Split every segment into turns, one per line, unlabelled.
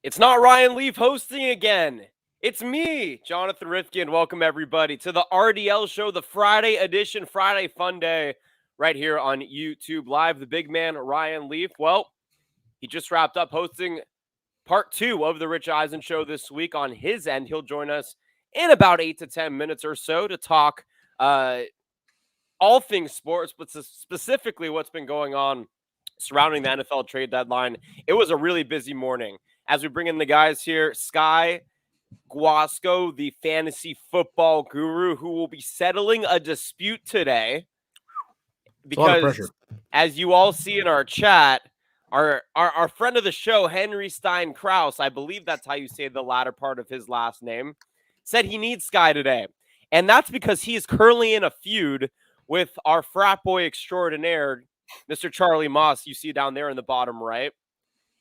It's not Ryan Leaf hosting again. It's me, Jonathan Rifkin. Welcome, everybody, to the RDL show, the Friday edition, Friday Fun Day, right here on YouTube Live. The big man, Ryan Leaf, well, he just wrapped up hosting part 2 of the Rich Eisen show this week. On his end, he'll join us in about 8 to 10 minutes or so to talk all things sports, but specifically what's been going on surrounding the NFL trade deadline. It was a really busy morning. As we bring in the guys here, Sky Guasco, the fantasy football guru, who will be settling a dispute today. Because as you all see in our chat, our friend of the show, Henry Stein Krause, I believe that's how you say the latter part of his last name, said he needs Sky today. And that's because he is currently in a feud with our frat boy extraordinaire, Mr. Charlie Moss, you see down there in the bottom right.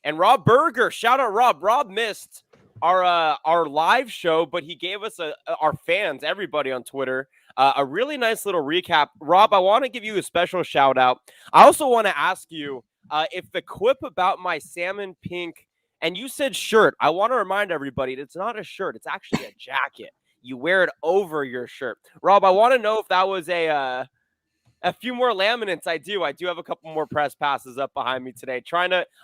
And Rob Berger, shout out Rob. Rob missed our live show, but he gave us our fans, everybody on Twitter, a really nice little recap. Rob, I want to give you a special shout out. I also want to ask you if the quip about my salmon pink, and you said shirt, I want to remind everybody it's not a shirt, it's actually a jacket. You wear it over your shirt. Rob, I want to know if that was a few more laminates. I do have a couple more press passes up behind me today.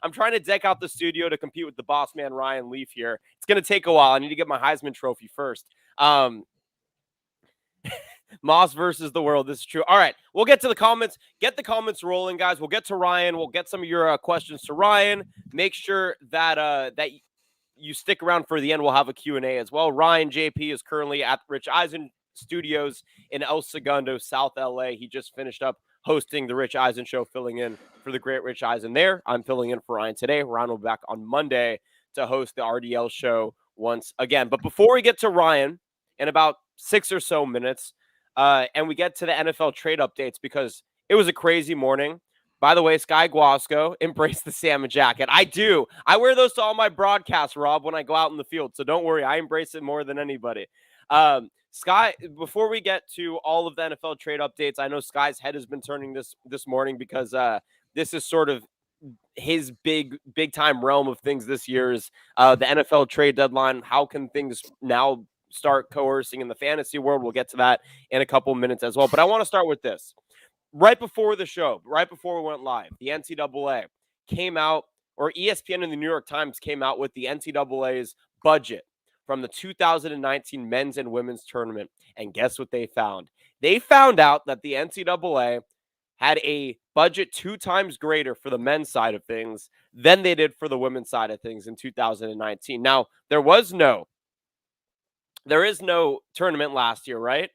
I'm trying to deck out the studio to compete with the boss man, Ryan Leaf here. It's going to take a while. I need to get my Heisman trophy first. Moss versus the world. This is true. All right. We'll get to the comments. Get the comments rolling, guys. We'll get to Ryan. We'll get some of your questions to Ryan. Make sure that you stick around for the end. We'll have a Q&A as well. Ryan JP is currently at Rich Eisen Studios in El Segundo, South LA. He just finished up hosting the Rich Eisen show, filling in for the great Rich Eisen there. I'm filling in for Ryan today. Ryan will be back on Monday to host the RDL show once again. But before we get to Ryan in about 6 or so minutes, and we get to the NFL trade updates, because it was a crazy morning. By the way, Sky Guasco, embrace the salmon jacket. I do. I wear those to all my broadcasts, Rob, when I go out in the field. So don't worry. I embrace it more than anybody. Sky, before we get to all of the NFL trade updates, I know Sky's head has been turning this morning because this is sort of his big time realm of things this year is the NFL trade deadline. How can things now start coercing in the fantasy world? We'll get to that in a couple minutes as well. But I want to start with this. Right before the show, right before we went live, the NCAA came out, or ESPN and the New York Times came out with the NCAA's budget from the 2019 men's and women's tournament. And guess what they found? They found out that the NCAA had a budget 2 times greater for the men's side of things than they did for the women's side of things in 2019. Now, there is no tournament last year, right?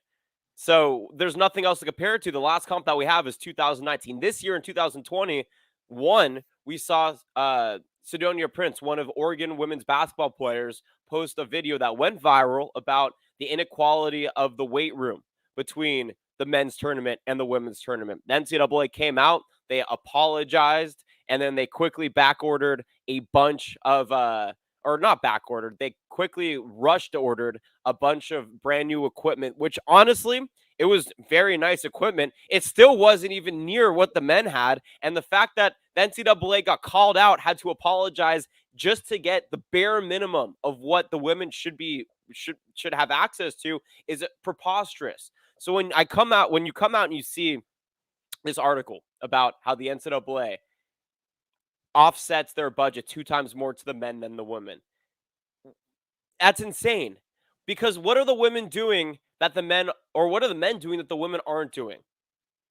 So there's nothing else to compare it to. The last comp that we have is 2019. This year in 2021, we saw Sidonia Prince, one of Oregon women's basketball players, post a video that went viral about the inequality of the weight room between the men's tournament and the women's tournament. The NCAA came out, they apologized, and then they quickly backordered a bunch of or not backordered, they quickly ordered a bunch of brand new equipment, which honestly, it was very nice equipment. It still wasn't even near what the men had. And the fact that the NCAA got called out, had to apologize just to get the bare minimum of what the women should have access to is preposterous. So when you come out and you see this article about how the NCAA offsets their budget 2 times more to the men than the women, that's insane. Because what are the women doing that the men, or what are the men doing that the women aren't doing?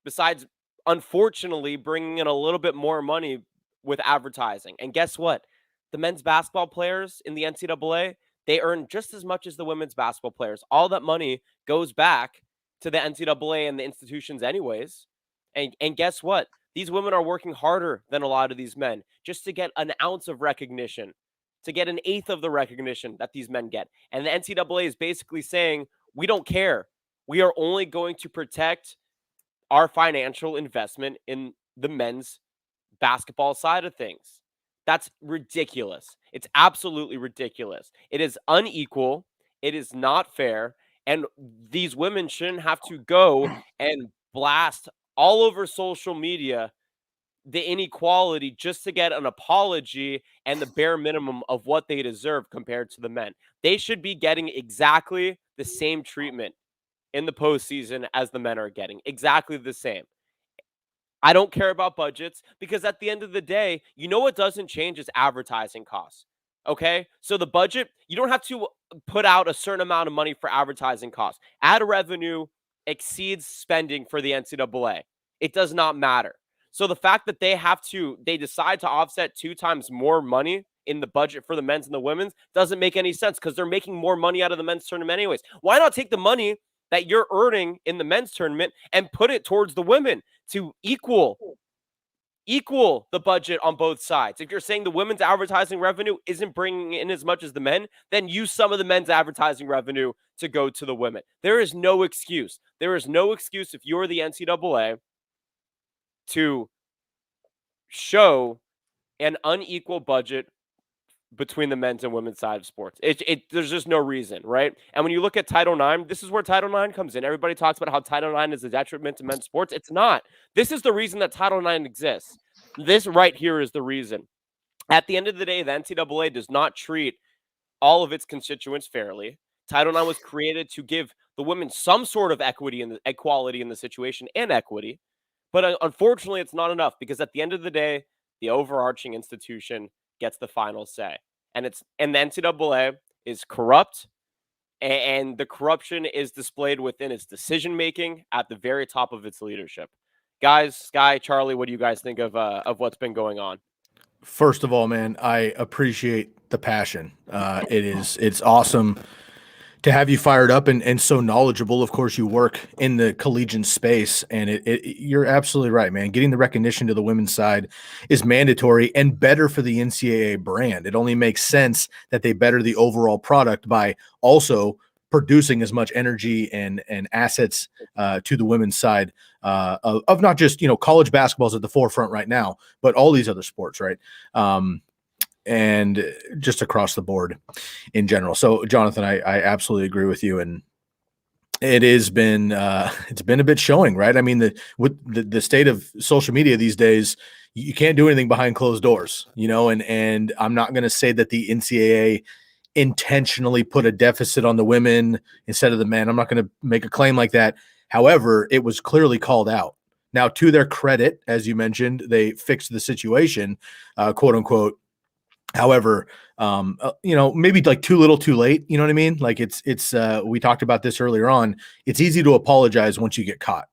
Besides, unfortunately, bringing in a little bit more money with advertising. And guess what? The men's basketball players in the NCAA, they earn just as much as the women's basketball players. All that money goes back to the NCAA and the institutions anyways. And guess what? These women are working harder than a lot of these men just to get an ounce of recognition, to get an eighth of the recognition that these men get. And the NCAA is basically saying, we don't care. We are only going to protect our financial investment in the men's basketball side of things. That's ridiculous. It's absolutely ridiculous. It is unequal. It is not fair. And these women shouldn't have to go and blast all over social media the inequality just to get an apology and the bare minimum of what they deserve compared to the men. They should be getting exactly the same treatment in the postseason as the men are getting. Exactly the same. I don't care about budgets because at the end of the day, you know what doesn't change is advertising costs. Okay? So the budget, you don't have to put out a certain amount of money for advertising costs. Ad revenue exceeds spending for the NCAA. It does not matter. So the fact that they decide to offset 2 times more money in the budget for the men's and the women's doesn't make any sense because they're making more money out of the men's tournament anyways. Why not take the money that you're earning in the men's tournament and put it towards the women to equal the budget on both sides? If you're saying the women's advertising revenue isn't bringing in as much as the men, then use some of the men's advertising revenue to go to the women. There is no excuse. There is no excuse if you're the NCAA to show an unequal budget between the men's and women's side of sports. There's just no reason, right? And when you look at Title IX, this is where Title IX comes in. Everybody talks about how Title IX is a detriment to men's sports. It's not. This is the reason that Title IX exists. This right here is the reason. At the end of the day, the NCAA does not treat all of its constituents fairly. Title IX was created to give the women some sort of equity and equality in the situation and equity. But unfortunately, it's not enough because at the end of the day, the overarching institution gets the final say. And the NCAA is corrupt, and the corruption is displayed within its decision making at the very top of its leadership. Guys, Sky, Charlie, what do you guys think of what's been going on?
First of all, man, I appreciate the passion. It's awesome to have you fired up and so knowledgeable. Of course, you work in the collegiate space, and you're absolutely right, man. Getting the recognition to the women's side is mandatory and better for the NCAA brand. It only makes sense that they better the overall product by also producing as much energy and assets to the women's side of not just, college basketball is at the forefront right now, but all these other sports, right? And just across the board in general. So, Jonathan, I absolutely agree with you, and it has been it's been a bit showing, right? I mean, with the state of social media these days, you can't do anything behind closed doors, and I'm not going to say that the NCAA intentionally put a deficit on the women instead of the men. I'm not going to make a claim like that. However, it was clearly called out. Now, to their credit, as you mentioned, they fixed the situation, quote unquote. However, maybe like too little, too late. You know what I mean? Like it's we talked about this earlier on. It's easy to apologize once you get caught.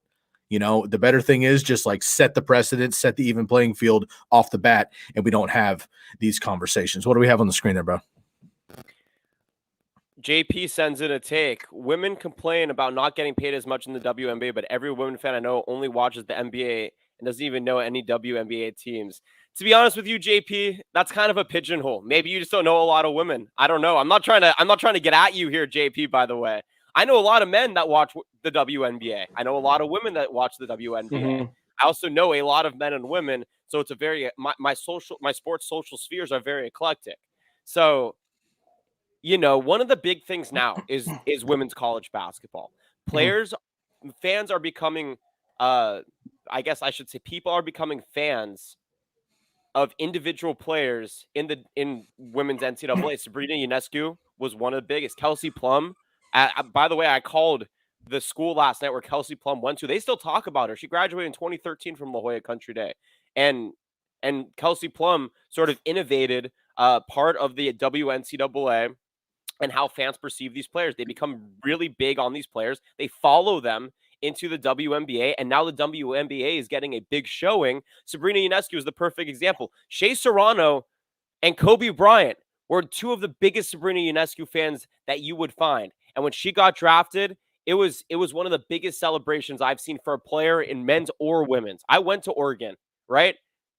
The better thing is just like set the precedent, set the even playing field off the bat, and we don't have these conversations. What do we have on the screen there, bro?
JP sends in a take. Women complain about not getting paid as much in the WNBA, but every women fan I know only watches the NBA and doesn't even know any WNBA teams. To be honest with you, JP, that's kind of a pigeonhole. Maybe you just don't know a lot of women. I don't know. I'm not trying to get at you here, JP, by the way. I know a lot of men that watch the WNBA. I know a lot of women that watch the WNBA. Mm-hmm. I also know a lot of men and women. So it's a very my sports social spheres are very eclectic. So, one of the big things now is women's college basketball. Players, fans are becoming I guess I should say people are becoming fans of individual players in women's NCAA. Sabrina Yanescu was one of the biggest. Kelsey Plum. By the way, I called the school last night where Kelsey Plum went to. They still talk about her. She graduated in 2013 from La Jolla Country Day. And Kelsey Plum sort of innovated part of the WNCAA and how fans perceive these players. They become really big on these players. They follow them into the WNBA, and now the WNBA is getting a big showing. Sabrina Yanescu is the perfect example. Shea Serrano and Kobe Bryant were two of the biggest Sabrina Yanescu fans that you would find. And when she got drafted, it was one of the biggest celebrations I've seen for a player in men's or women's. I went to Oregon, right?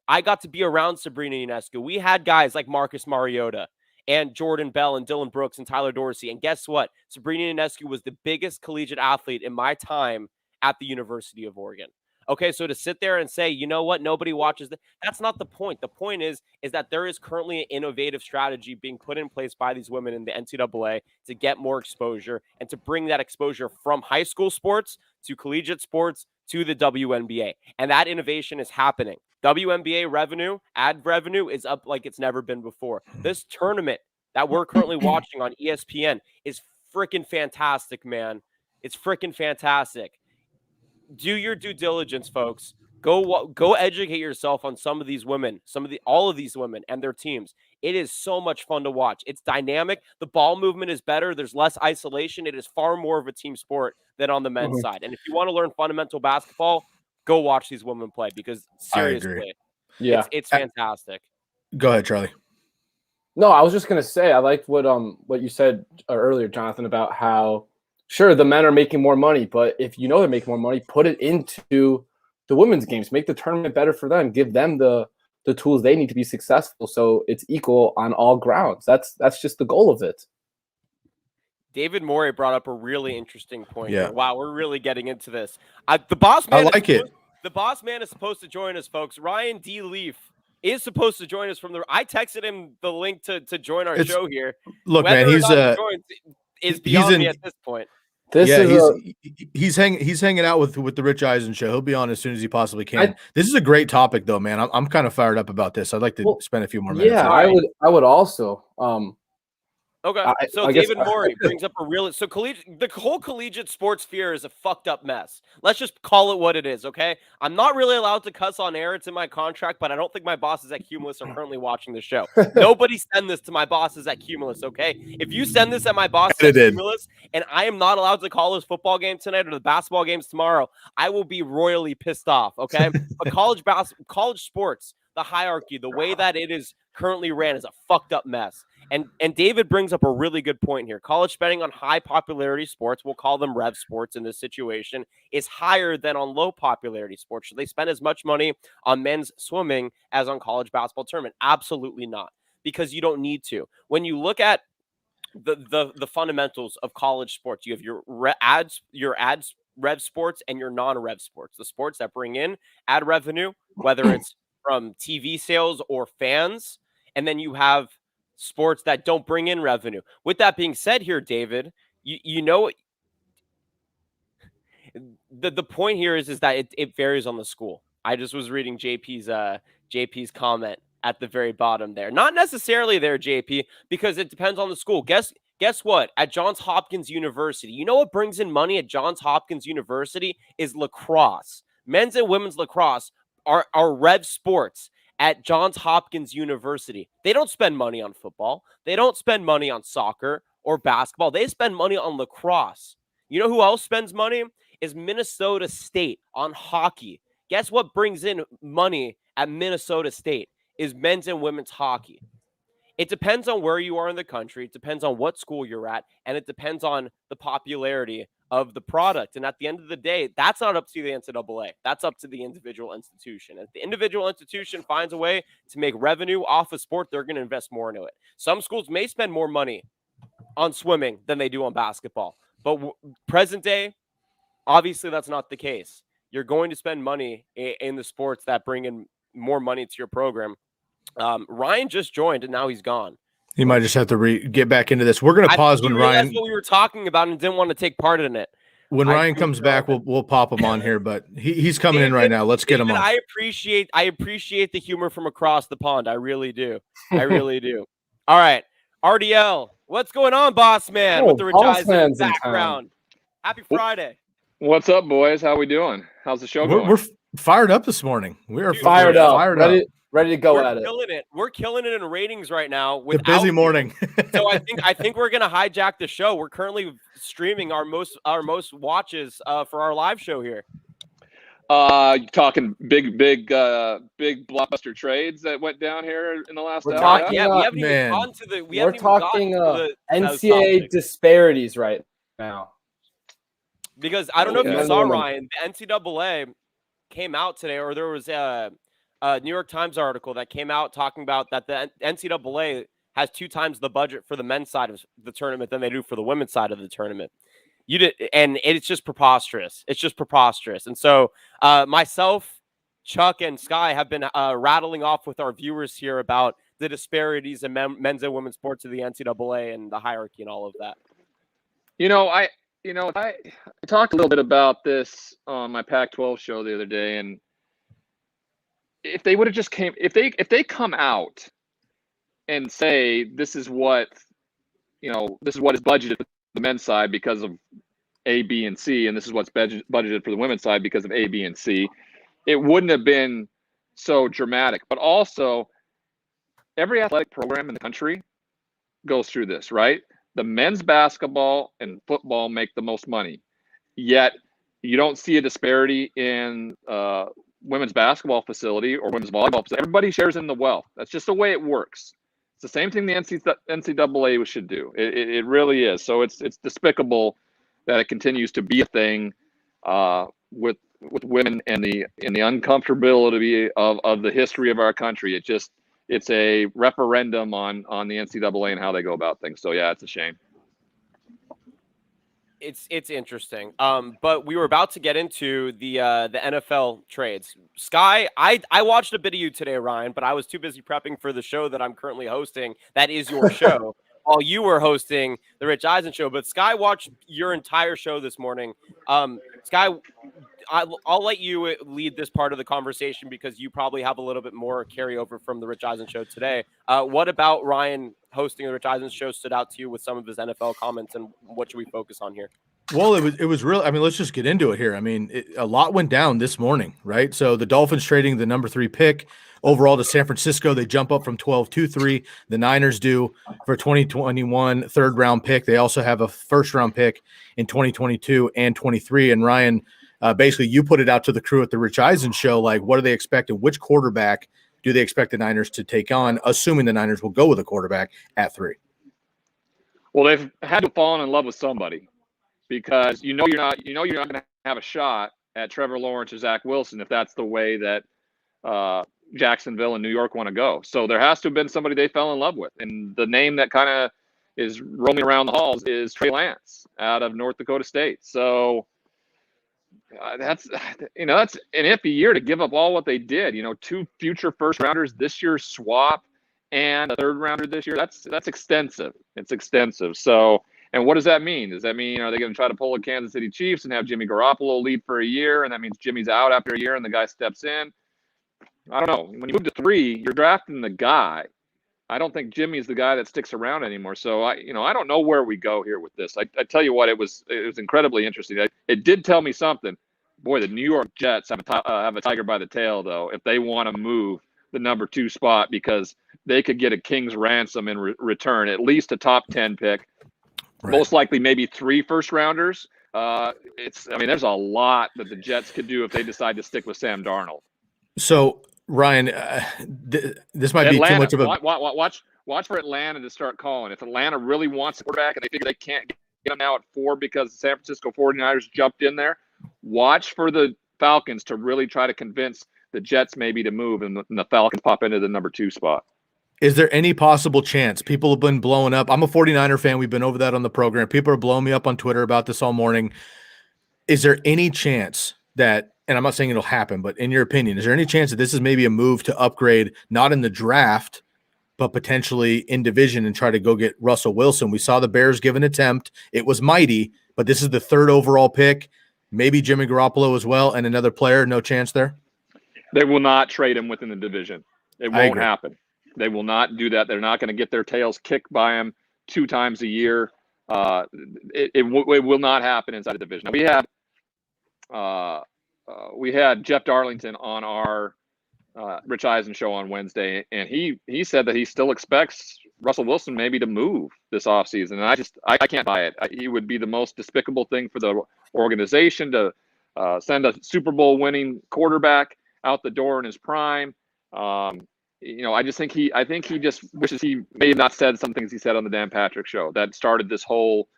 I got to be around Sabrina Yanescu. We had guys like Marcus Mariota and Jordan Bell and Dylan Brooks and Tyler Dorsey. And guess what? Sabrina Yanescu was the biggest collegiate athlete in my time at the University of Oregon. Okay, so to sit there and say, you know what, nobody watches that's not the point. The point is that there is currently an innovative strategy being put in place by these women in the NCAA to get more exposure and to bring that exposure from high school sports to collegiate sports to the WNBA. And that innovation is happening. WNBA revenue, ad revenue is up like it's never been before. This tournament that we're currently watching on ESPN is freaking fantastic, man. It's freaking fantastic. Do your due diligence, folks. Go educate yourself on some of these women, all of these women and their teams. It is so much fun to watch. It's dynamic. The ball movement is better. There's less isolation. It is far more of a team sport than on the men's side. And if you want to learn fundamental basketball, go watch these women play because
I agree.
seriously,
Yeah,
it's fantastic.
Go ahead, Charlie.
No, I was just gonna say I liked what you said earlier, Jonathan, about how sure the men are making more money, but if you know they're making more money, put it into the women's games, make the tournament better for them, give them the tools they need to be successful, so it's equal on all grounds. That's just the goal of it.
David Morey brought up a really interesting point.
Yeah.
Here. Wow, we're really getting into this. The boss man.
I like it.
The boss man is supposed to join us, folks. Ryan D. Leaf is supposed to join us from the. I texted him the link to join our show here.
Look,
Whether
man, he's
is beyond me at this point.
He's hanging out with the Rich Eisen show. He'll be on as soon as he possibly can. This is a great topic, though, man. I'm kind of fired up about this. I'd like to spend a few more minutes.
Yeah, I would also.
Okay, so David Morey brings up a real the whole collegiate sports sphere is a fucked up mess. Let's just call it what it is, okay? I'm not really allowed to cuss on air. It's in my contract, but I don't think my bosses at Cumulus are currently watching the show. Nobody send this to my bosses at Cumulus, okay? If you send this at my bosses at Cumulus and I am not allowed to call his football game tonight or the basketball games tomorrow, I will be royally pissed off, okay? But college sports, the hierarchy, the way that it is currently ran is a fucked up mess. And David brings up a really good point here. College spending on high popularity sports, we'll call them rev sports in this situation, is higher than on low popularity sports. Should they spend as much money on men's swimming as on college basketball tournament? Absolutely not, because you don't need to. When you look at the fundamentals of college sports, you have your ads rev sports and your non-rev sports, the sports that bring in ad revenue, whether it's from TV sales or fans, and then you have sports that don't bring in revenue. With that being said here, David, you know the point here is that it varies on the school. I just was reading JP's comment at the very bottom there. Not necessarily there, JP, because it depends on the school. Guess what? At Johns Hopkins University, you know what brings in money at Johns Hopkins University is lacrosse. Men's and women's lacrosse are rev sports at Johns Hopkins University. They don't spend money on football. They don't spend money on soccer or basketball. They spend money on lacrosse. You know who else spends money? Is Minnesota State on hockey. Guess what brings in money at Minnesota State is men's and women's hockey. It depends on where you are in the country. It depends on what school you're at. And it depends on the popularity of the product. And at the end of the day, that's not up to the NCAA. That's up to the individual institution. If the individual institution finds a way to make revenue off a sport, they're going to invest more into it. Some schools may spend more money on swimming than they do on basketball. But present day, obviously that's not the case. You're going to spend money in the sports that bring in more money to your program. Ryan just joined and now he's gone.
He might just have to get back into this. We're going to pause when Ryan.
That's what we were talking about and didn't want to take part in it.
When Ryan comes back, we'll pop him on here, but he's coming in right now. Let's get him on.
I appreciate the humor from across the pond. I really do. I really do. All right, RDL, what's going on, boss man? With the Rich background. Happy Friday.
What's up, boys? How we doing? How's the show going?
We're fired up this morning. We are
fired up. Ready to go at it.
We're killing it in ratings right now.
It's a busy morning.
So I think we're gonna hijack the show. We're currently streaming our most watches for our live show here.
Talking big blockbuster trades that went down here in the last hour.
We haven't even gone to the.
We're talking NCAA disparities right now.
Because I don't know if you saw, Ryan, the NCAA came out today, or there was a New York Times article that came out talking about that the NCAA has 2 times the budget for the men's side of the tournament than they do for the women's side of the tournament. And it's just preposterous. It's just preposterous. And so myself, Chuck, and Sky have been rattling off with our viewers here about the disparities in men's and women's sports of the NCAA and the hierarchy and all of that.
I talked a little bit about this on my Pac-12 show the other day, and if they would have just if they come out and say this is what is budgeted for the men's side because of A, B, and C, and this is what's budgeted for the women's side because of A, B, and C, it wouldn't have been so dramatic. But also, every athletic program in the country goes through this, right? The men's basketball and football make the most money, yet you don't see a disparity in women's basketball facility or women's volleyball facility. Everybody shares in the wealth. That's just the way it works. It's the same thing the NCAA should do. It really is. So it's despicable that it continues to be a thing with women and the uncomfortability of the history of our country. It's a referendum on the NCAA and how they go about things. So yeah, it's a shame.
It's interesting. But we were about to get into the NFL trades. Sky, I watched a bit of you today, Ryan, but I was too busy prepping for the show that I'm currently hosting. That is your show. While you were hosting the Rich Eisen show, but Sky watched your entire show this morning. Sky, I'll let you lead this part of the conversation because you probably have a little bit more carryover from the Rich Eisen show today. What about Ryan hosting the Rich Eisen show stood out to you with some of his NFL comments, and what should we focus on here?
Well, it was real. I mean, let's just get into it here. I mean, a lot went down this morning, right? So the Dolphins trading the number 3 pick overall to San Francisco. They jump up from 12-3. The Niners do for 2021 third-round pick. They also have a first-round pick in 2022 and 23. And Ryan, basically, you put it out to the crew at the Rich Eisen show. Like, what do they expect, and which quarterback do they expect the Niners to take on, assuming the Niners will go with a quarterback at 3?
Well, they've had to fall in love with somebody, because you're not going to have a shot at Trevor Lawrence or Zach Wilson if that's the way that Jacksonville and New York want to go. So there has to have been somebody they fell in love with, and the name that kind of is roaming around the halls is Trey Lance out of North Dakota State. So that's an iffy year to give up all what they did. 2 future first rounders this year, swap, and a third rounder this year. That's extensive. It's extensive. So. And what does that mean? Does that mean, are they going to try to pull a Kansas City Chiefs and have Jimmy Garoppolo lead for a year, and that means Jimmy's out after a year and the guy steps in? I don't know. When you move to 3, you're drafting the guy. I don't think Jimmy's the guy that sticks around anymore. So I don't know where we go here with this. I tell you what, it was incredibly interesting. It did tell me something. Boy, the New York Jets have a tiger by the tail, though, if they want to move the number 2 spot, because they could get a king's ransom in return, at least a top 10 pick. Right. Most likely maybe 3 first rounders. There's a lot that the Jets could do if they decide to stick with Sam Darnold.
So Ryan, this might
Atlanta,
be too much of
a watch for Atlanta to start calling. If Atlanta really wants a quarterback and they figure they can't get him now at 4 because the San Francisco 49ers jumped in there, watch for the Falcons to really try to convince the Jets maybe to move, and the Falcons pop into the number 2 spot.
Is there any possible chance? People have been blowing up. I'm a 49er fan. We've been over that on the program. People are blowing me up on Twitter about this all morning. Is there any chance that, and I'm not saying it'll happen, but in your opinion, is there any chance that this is maybe a move to upgrade, not in the draft, but potentially in division, and try to go get Russell Wilson? We saw the Bears give an attempt. It was mighty, but this is the 3rd overall pick. Maybe Jimmy Garoppolo as well, and another player. No chance there? They
will not trade him within the division. It won't happen. They will not do that. They're not going to get their tails kicked by him 2 times a year. It will not happen inside the division. Now, we had Jeff Darlington on our Rich Eisen show on Wednesday, and he said that he still expects Russell Wilson maybe to move this offseason. And I can't buy it. He would be the most despicable thing for the organization to send a Super Bowl winning quarterback out the door in his prime. I think he just wishes he may have not said some things he said on the Dan Patrick show that started this whole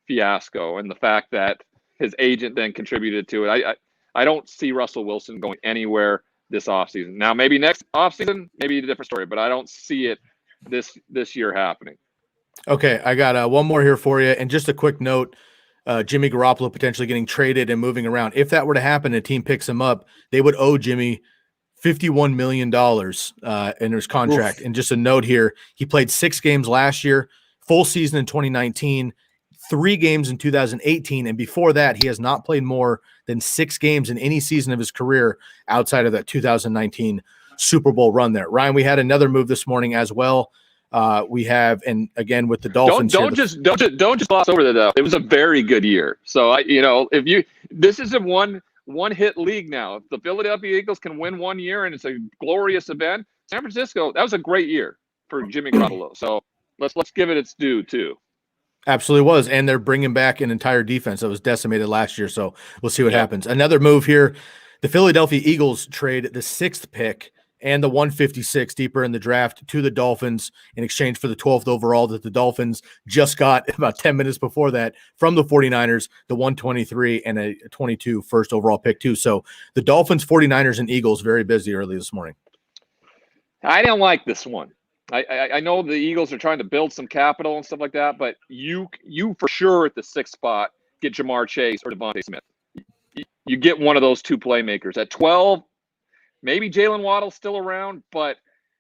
fiasco, and the fact that his agent then contributed to it. I don't see Russell Wilson going anywhere this offseason. Now, maybe next offseason, maybe a different story, but I don't see it this year happening.
Okay, I got one more here for you, and just a quick note. Jimmy Garoppolo potentially getting traded and moving around. If that were to happen, a team picks him up, they would owe Jimmy $51 million in his contract. Oof. And just a note here, he played 6 games last year, full season in 2019, 3 games in 2018, and before that, he has not played more than 6 games in any season of his career outside of that 2019 Super Bowl run there. Ryan, we had another move this morning as well. We have, and again with the Dolphins.
Don't just gloss over that though. It was a very good year. So this is a one hit league now. If the Philadelphia Eagles can win 1 year and it's a glorious event, San Francisco, that was a great year for Jimmy Garoppolo. So let's give it its due too.
Absolutely was, and they're bringing back an entire defense that was decimated last year. So we'll see what happens. Another move here: the Philadelphia Eagles trade the 6th pick and the 156 deeper in the draft to the Dolphins in exchange for the 12th overall that the Dolphins just got about 10 minutes before that from the 49ers, the 123 and a 22 first overall pick too. So the Dolphins, 49ers, and Eagles very busy early this morning.
I don't like this one. I know the Eagles are trying to build some capital and stuff like that, but you for sure at the 6th spot get Jamar Chase or Devontae Smith. You get one of those two playmakers. At 12, maybe Jalen Waddle's still around, but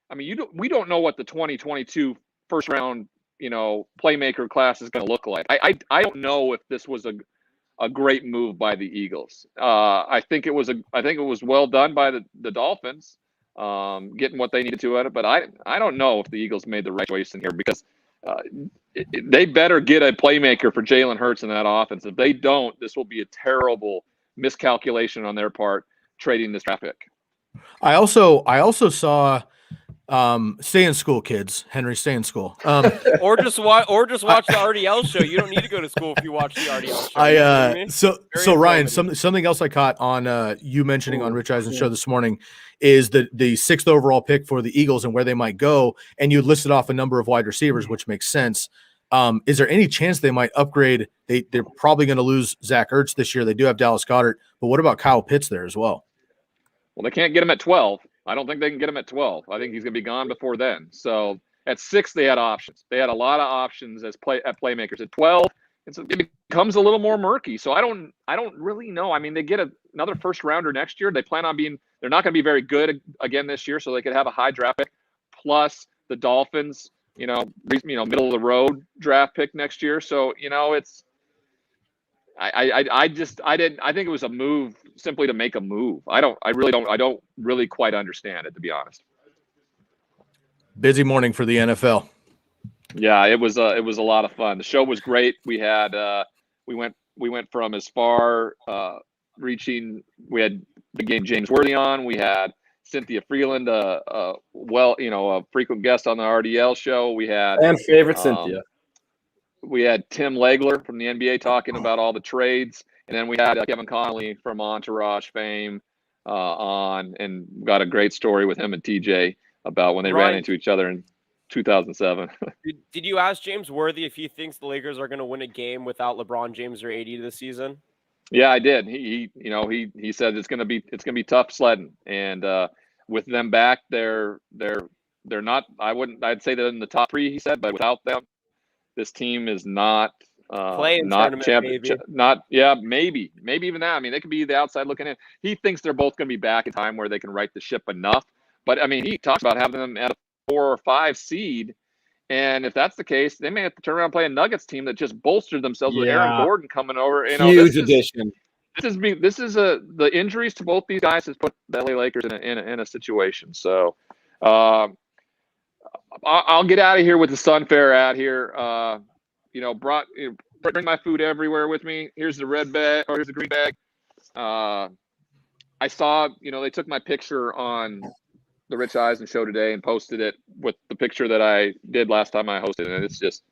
I mean, we don't know what the 2022 first round, playmaker class is going to look like. I don't know if this was a great move by the Eagles. I think it was well done by the Dolphins, getting what they needed to at it. But I don't know if the Eagles made the right choice in here because they better get a playmaker for Jalen Hurts in that offense. If they don't, this will be a terrible miscalculation on their part trading this draft pick.
I also saw stay in school, kids. Henry, stay in school.
Or just watch the RDL show. You don't need to go to school if you watch the RDL show.
So Ryan, something else I caught on you mentioning on Rich Eisen's show this morning is the 6th overall pick for the Eagles and where they might go, and you listed off a number of wide receivers, which makes sense. Is there any chance they might upgrade? They're probably going to lose Zach Ertz this year. They do have Dallas Goedert, but what about Kyle Pitts there as well?
Well, they can't get him at 12. I don't think they can get him at 12. I think he's going to be gone before then. So at 6, they had options. They had a lot of options at playmakers. At 12, it becomes a little more murky. So I don't really know. I mean, they get another first rounder next year. They plan on they're not going to be very good again this year, so they could have a high draft pick. Plus the Dolphins, middle of the road draft pick next year. So it's. I think it was a move simply to make a move. I don't really quite understand it, to be honest.
Busy morning for the NFL.
Yeah, it was a lot of fun. The show was great. We had we went from as far reaching. We had the game James Worthy on. We had Cynthia Freeland, a frequent guest on the RDL show. We had
favorite Cynthia.
We had Tim Legler from the NBA talking about all the trades. And then we had Kevin Connolly from Entourage fame on, and got a great story with him and TJ about when they ran into each other in 2007.
Did you ask James Worthy if he thinks the Lakers are going to win a game without LeBron James or AD this season?
Yeah, I did. He said it's going to be tough sledding. And with them back, they're not, I'd say they're in the top 3, he said, but without them, this team is not champion. Maybe even that. I mean, they could be the outside looking in. He thinks they're both going to be back in time where they can right the ship enough. But I mean, he talks about having them at a 4 or 5 seed, and if that's the case, they may have to turn around and play a Nuggets team that just bolstered themselves with Aaron Gordon coming over.
Huge addition.
The injuries to both these guys has put the LA Lakers in a situation. So. I'll get out of here with the Sunfair ad here. Bring my food everywhere with me. Here's the red bag, or here's the green bag. I saw, they took my picture on the Rich Eisen show today and posted it with the picture that I did last time I hosted. And it's just,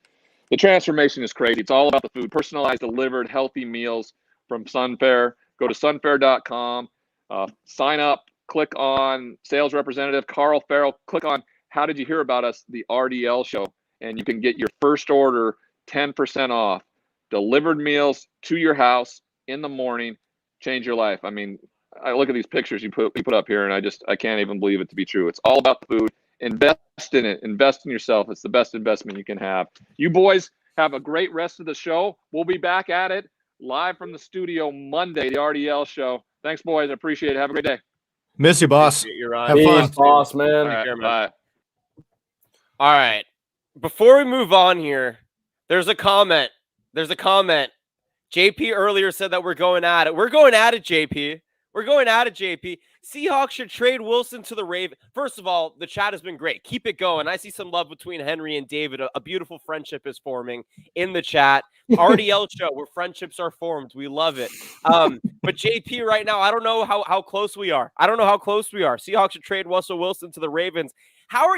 the transformation is crazy. It's all about the food, personalized, delivered, healthy meals from Sunfair. Go to sunfair.com, sign up, click on sales representative Carl Farrell, click on how did you hear about us, the RDL show, and you can get your first order 10% off. Delivered meals to your house in the morning, change your life. I mean, I look at these pictures you put up here, and I can't even believe it to be true. It's all about the food. Invest in it. Invest in yourself. It's the best investment you can have. You boys have a great rest of the show. We'll be back at it live from the studio Monday, the RDL show. Thanks, boys. I appreciate it. Have a great day.
Miss you, boss.
Have
fun.
Boss, man.
All right, bye. All right. Before we move on here, there's a comment. JP earlier said that we're going at it. We're going at it, JP. We're going at it, JP. Seahawks should trade Wilson to the Ravens. First of all, the chat has been great. Keep it going. I see some love between Henry and David. A beautiful friendship is forming in the chat. RDL show where friendships are formed. We love it. But JP right now, I don't know how close we are. Seahawks should trade Russell Wilson to the Ravens.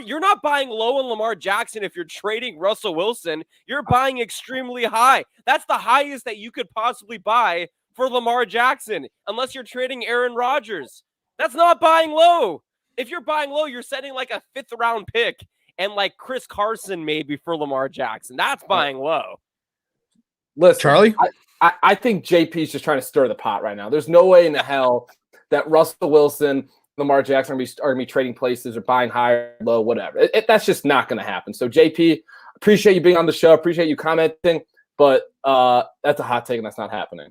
You're not buying low on Lamar Jackson if you're trading Russell Wilson. You're buying extremely high. That's the highest that you could possibly buy for Lamar Jackson, unless you're trading Aaron Rodgers. That's not buying low. If you're buying low, you're setting like a 5th round pick and like Chris Carson maybe for Lamar Jackson. That's buying low.
Listen,
Charlie?
I think JP's just trying to stir the pot right now. There's no way in the hell that Russell Wilson, Lamar Jackson are going to be trading places or buying high, low, whatever. That's just not going to happen. So JP, appreciate you being on the show. Appreciate you commenting, but that's a hot take and that's not happening.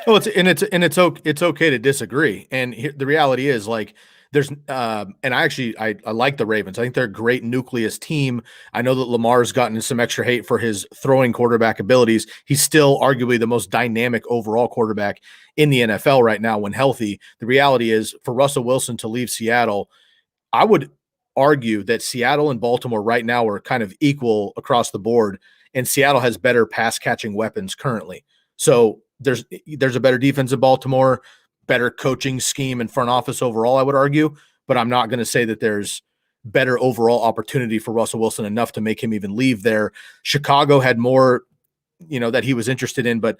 Oh, it's okay to disagree. And the reality is, like, there's and I like the Ravens. I think they're a great nucleus team. I know that Lamar's gotten some extra hate for his throwing quarterback abilities. He's still arguably the most dynamic overall quarterback in the NFL right now when healthy. The reality is, for Russell Wilson to leave Seattle, I would argue that Seattle and Baltimore right now are kind of equal across the board, and Seattle has better pass catching weapons currently. So there's a better defense in Baltimore, better coaching scheme and front office overall, I would argue, but I'm not going to say that there's better overall opportunity for Russell Wilson enough to make him even leave there. Chicago had more, that he was interested in, but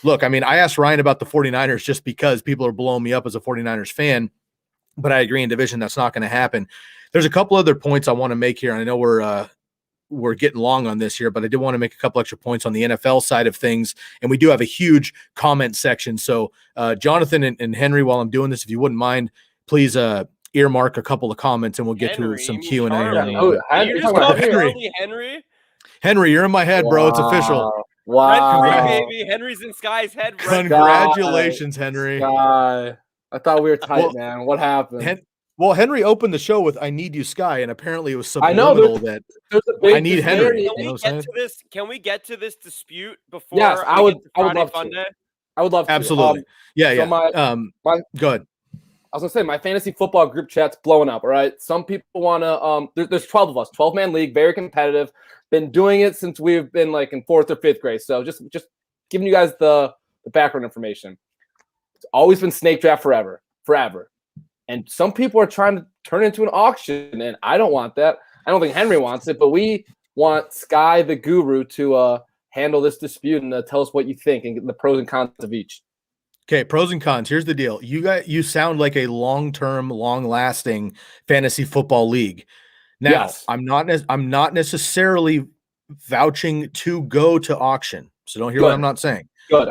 look, I mean, I asked Ryan about the 49ers just because people are blowing me up as a 49ers fan, but I agree in division that's not going to happen. There's a couple other points I want to make here, and I know we're getting long on this here, but I did want to make a couple extra points on the NFL side of things. And we do have a huge comment section. So Jonathan and Henry, while I'm doing this, if you wouldn't mind, please earmark a couple of comments and we'll get to some Q&A here in a little bit.
You just called Henry?
Henry, you're in my head, bro. It's official.
Wow.
Baby. Henry's in Sky's head.
Congratulations, Henry.
Sky. I thought we were tight, man. What happened?
Well, Henry opened the show with "I need you, Sky," and apparently it was subliminal that I need Henry.
Can we get to this dispute before?
Yes, I would love to. I would love to.
Absolutely. Yeah. Go ahead.
I was gonna say my fantasy football group chat's blowing up. All right, some people want to. There's 12 of us, 12-man league, very competitive. Been doing it since we've been like in 4th or 5th grade. So just giving you guys the background information. It's always been snake draft forever. And some people are trying to turn it into an auction, and I don't want that. I don't think Henry wants it, but we want Sky the Guru to handle this dispute and tell us what you think and the pros and cons of each.
Okay, pros and cons. Here's the deal. You sound like a long-term, long-lasting fantasy football league. Now,
yes.
I'm not necessarily vouching to go to auction, so don't hear what I'm not saying.
Good.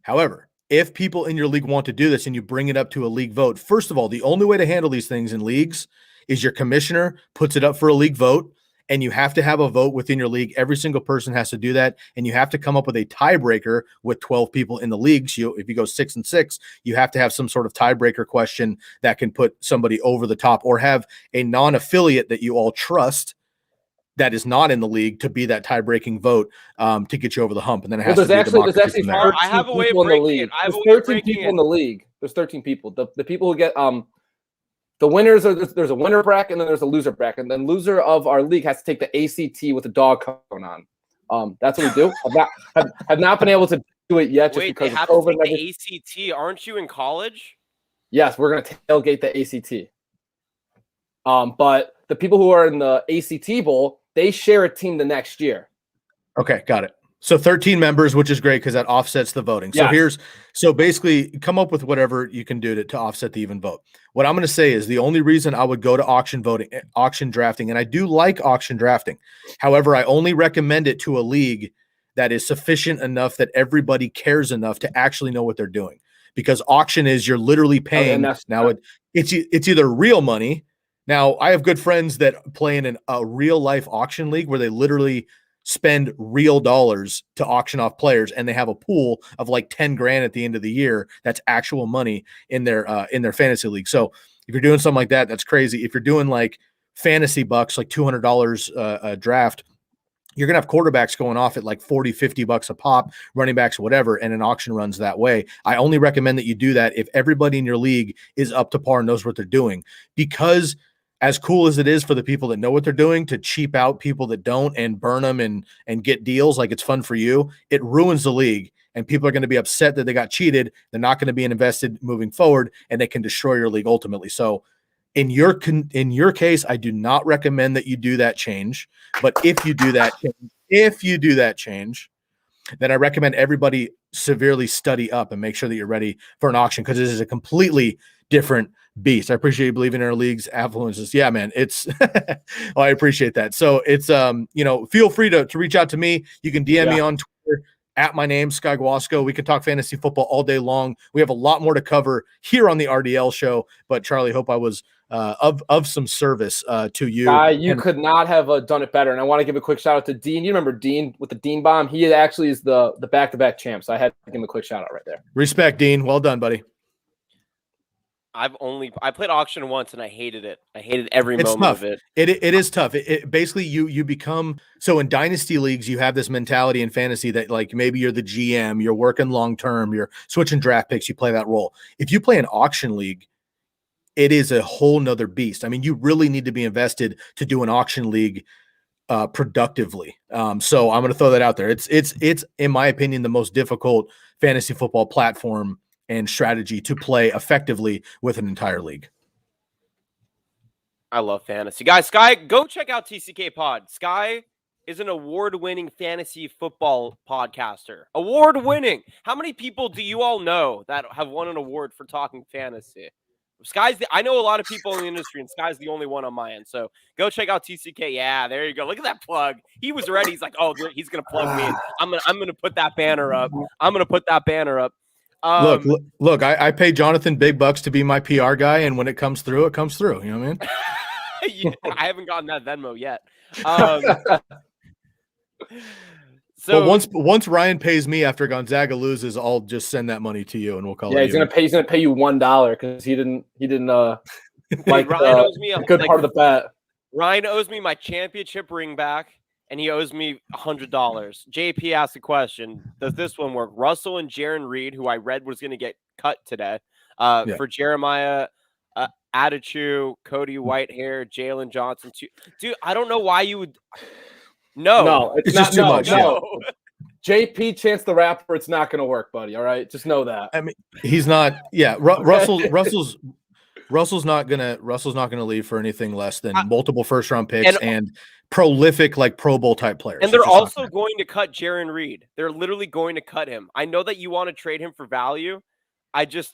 However, if people in your league want to do this and you bring it up to a league vote, first of all, the only way to handle these things in leagues is your commissioner puts it up for a league vote, and you have to have a vote within your league. Every single person has to do that, and you have to come up with a tiebreaker with 12 people in the league. So if you go 6-6, you have to have some sort of tiebreaker question that can put somebody over the top, or have a non-affiliate that you all trust that is not in the league to be that tie-breaking vote to get you over the hump. And then it has to be democracy from there.
I have a way of breaking it.
There's 13 people in the league. There's 13 people. The people who get the winners are there's a winner bracket and then there's a loser bracket. And then loser of our league has to take the ACT with a dog cone on. That's what we do. Have not been able to do it yet just because of COVID.
The ACT. Aren't you in college?
Yes, we're gonna tailgate the ACT. But the people who are in the ACT Bowl, they share a team the next year.
Okay, got it. So 13 members, which is great because that offsets the voting. So basically come up with whatever you can do to offset the even vote. What I'm going to say is the only reason I would go to auction drafting, and I do like auction drafting. However, I only recommend it to a league that is sufficient enough that everybody cares enough to actually know what they're doing. Because auction is you're literally paying. It's either real money. Now, I have good friends that play in a real life auction league where they literally spend real dollars to auction off players, and they have a pool of like 10 grand at the end of the year. That's actual money in their fantasy league. So if you're doing something like that, that's crazy. If you're doing like fantasy bucks, like $200 a draft, you're going to have quarterbacks going off at like 40, 50 bucks a pop, running backs, whatever, and an auction runs that way. I only recommend that you do that if everybody in your league is up to par and knows what they're doing, because as cool as it is for the people that know what they're doing to cheap out people that don't and burn them and get deals like it's fun for you, it ruins the league. And people are going to be upset that they got cheated. They're not going to be invested moving forward, and they can destroy your league ultimately. So in your case, I do not recommend that you do that change. But if you do that change, then I recommend everybody severely study up and make sure that you're ready for an auction, because this is a completely different beast. I appreciate you believing in our league's affluences. Yeah, man, it's well, I appreciate that. So it's feel free to reach out to me. You can DM me on Twitter at my name, Sky Guasco. We can talk fantasy football all day long. We have a lot more to cover here on the RDL show. But Charlie, hope I was of some service to you.
You could not have done it better. And I want to give a quick shout out to Dean. You remember Dean with the Dean bomb? He actually is the back-to-back champ. So I had to give him a quick shout out right there.
Respect, Dean. Well done, buddy.
I played auction once and I hated it. I hated every moment of it.
It is tough. It basically you become, so in dynasty leagues, you have this mentality in fantasy that like maybe you're the GM, you're working long term, you're switching draft picks, you play that role. If you play an auction league, it is a whole nother beast. I mean, you really need to be invested to do an auction league productively. So I'm going to throw that out there. It's in my opinion the most difficult fantasy football platform and strategy to play effectively with an entire league.
I love fantasy. Guys, Sky, go check out TCK Pod. Sky is an award-winning fantasy football podcaster. Award-winning. How many people do you all know that have won an award for talking fantasy? I know a lot of people in the industry, and Sky's the only one on my end. So go check out TCK. Yeah, there you go. Look at that plug. He was ready. He's like, oh, he's gonna plug me in. I'm gonna put that banner up.
Look, I pay Jonathan big bucks to be my PR guy, and when it comes through, it comes through. You know what I mean?
Yeah, I haven't gotten that Venmo yet.
So
once Ryan pays me after Gonzaga loses, I'll just send that money to you, and we'll call it.
Yeah, he's gonna pay you $1 because he didn't like
Ryan owes me a
good part of the bet.
Ryan owes me my championship ring back, and he owes me $100. JP asked a question: does this one work? Russell and Jaron Reed, who I read was going to get cut today, for Jeremiah Adechu, Cody Whitehair, Jalen Johnson. Dude, I don't know why you would. No,
it's
just too much.
No. JP Chance the Rapper, it's not going to work, buddy. All right, just know that.
I mean, he's not. Yeah, Russell's not gonna leave for anything less than multiple first round picks and prolific like Pro Bowl type players.
And they're also going to cut Jaron Reed. They're literally going to cut him. I know that you want to trade him for value. I don't.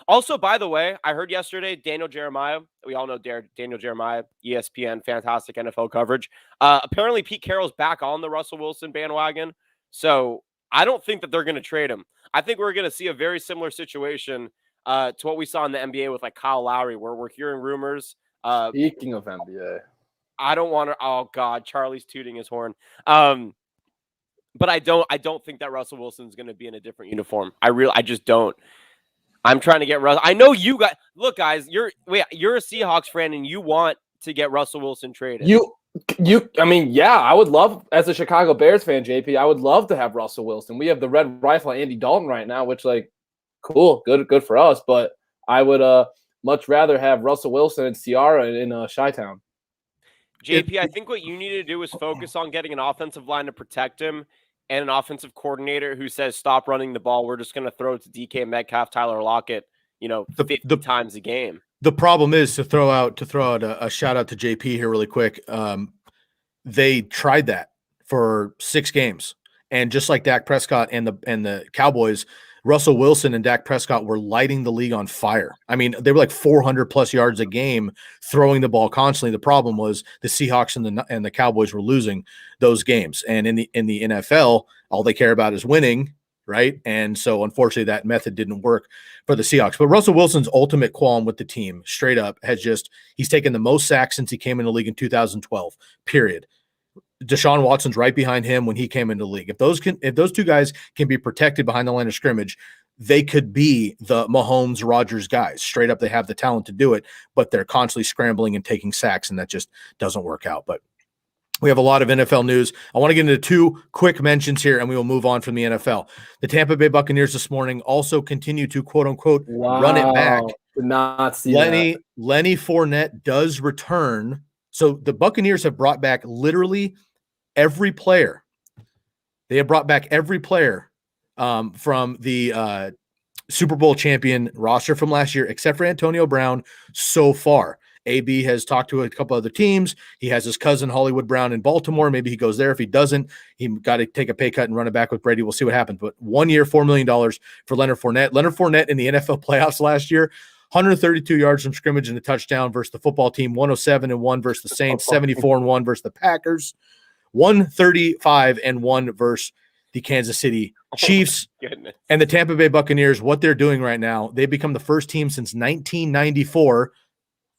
Also, by the way, I heard yesterday Daniel Jeremiah. We all know Daniel Jeremiah, ESPN, fantastic NFL coverage. Apparently, Pete Carroll's back on the Russell Wilson bandwagon. So I don't think that they're going to trade him. I think we're going to see a very similar situation to what we saw in the NBA with like Kyle Lowry, where we're hearing rumors.
Speaking of NBA,
I don't want to. Oh God, Charlie's tooting his horn. But I don't think that Russell Wilson's going to be in a different uniform. I just don't. I'm trying to get Russell. I know you guys. Look, guys, you're a Seahawks fan and you want to get Russell Wilson traded.
I mean, yeah, I would love, as a Chicago Bears fan, JP, I would love to have Russell Wilson. We have the red rifle Andy Dalton right now, which like, cool, good for us. But I would much rather have Russell Wilson and Ciara in Chi-Town.
JP, I think what you need to do is focus on getting an offensive line to protect him and an offensive coordinator who says, stop running the ball. We're just going to throw it to DK Metcalf, Tyler Lockett, 50 times a game.
The problem is to throw out a shout out to JP here really quick. They tried that for 6 games, and just like Dak Prescott and the Cowboys, Russell Wilson and Dak Prescott were lighting the league on fire. I mean, they were like 400 plus yards a game, throwing the ball constantly. The problem was the Seahawks and the Cowboys were losing those games. And in the NFL, all they care about is winning, right? And so unfortunately that method didn't work for the Seahawks. But Russell Wilson's ultimate qualm with the team, straight up, he's taken the most sacks since he came in the league in 2012, period. Deshaun Watson's right behind him when he came into the league. If those two guys can be protected behind the line of scrimmage, they could be the Mahomes, Rodgers guys. Straight up, they have the talent to do it, but they're constantly scrambling and taking sacks, and that just doesn't work out. But we have a lot of NFL news. I want to get into 2 quick mentions here, and we will move on from the NFL. The Tampa Bay Buccaneers this morning also continue to, quote-unquote, run it back.
Did not see that.
Lenny Fournette does return. So the Buccaneers have brought back literally every player. They have brought back every player from the Super Bowl champion roster from last year, except for Antonio Brown so far. AB has talked to a couple other teams. He has his cousin Hollywood Brown in Baltimore. Maybe he goes there. If he doesn't, he got to take a pay cut and run it back with Brady. We'll see what happens. But 1 year, $4 million for Leonard Fournette. Leonard Fournette in the NFL playoffs last year, 132 yards from scrimmage and a touchdown versus the football team, 107-1 versus the Saints, 74-1 versus the Packers, 135-1 versus the Kansas City Chiefs. And the Tampa Bay Buccaneers, what they're doing right now, they become the first team since 1994.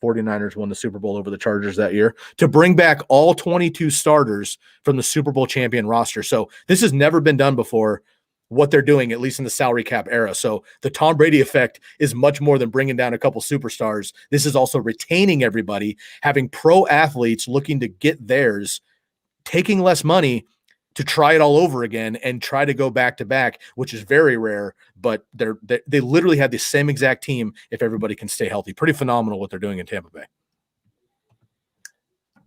49ers won the Super Bowl over the Chargers that year, to bring back all 22 starters from the Super Bowl champion roster. So this has never been done before, what they're doing, at least in the salary cap era. So the Tom Brady effect is much more than bringing down a couple superstars. This is also retaining everybody, having pro athletes looking to get theirs, taking less money to try it all over again and try to go back to back, which is very rare, but they literally have the same exact team if everybody can stay healthy. Pretty phenomenal what they're doing in Tampa Bay.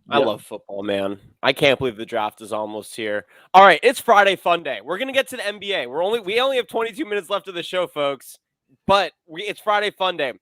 I love football, man. I can't believe the draft is almost here. All right, it's Friday Fun Day. We're gonna get to the NBA. We only have 22 minutes left of the show, folks. But it's Friday Fun Day.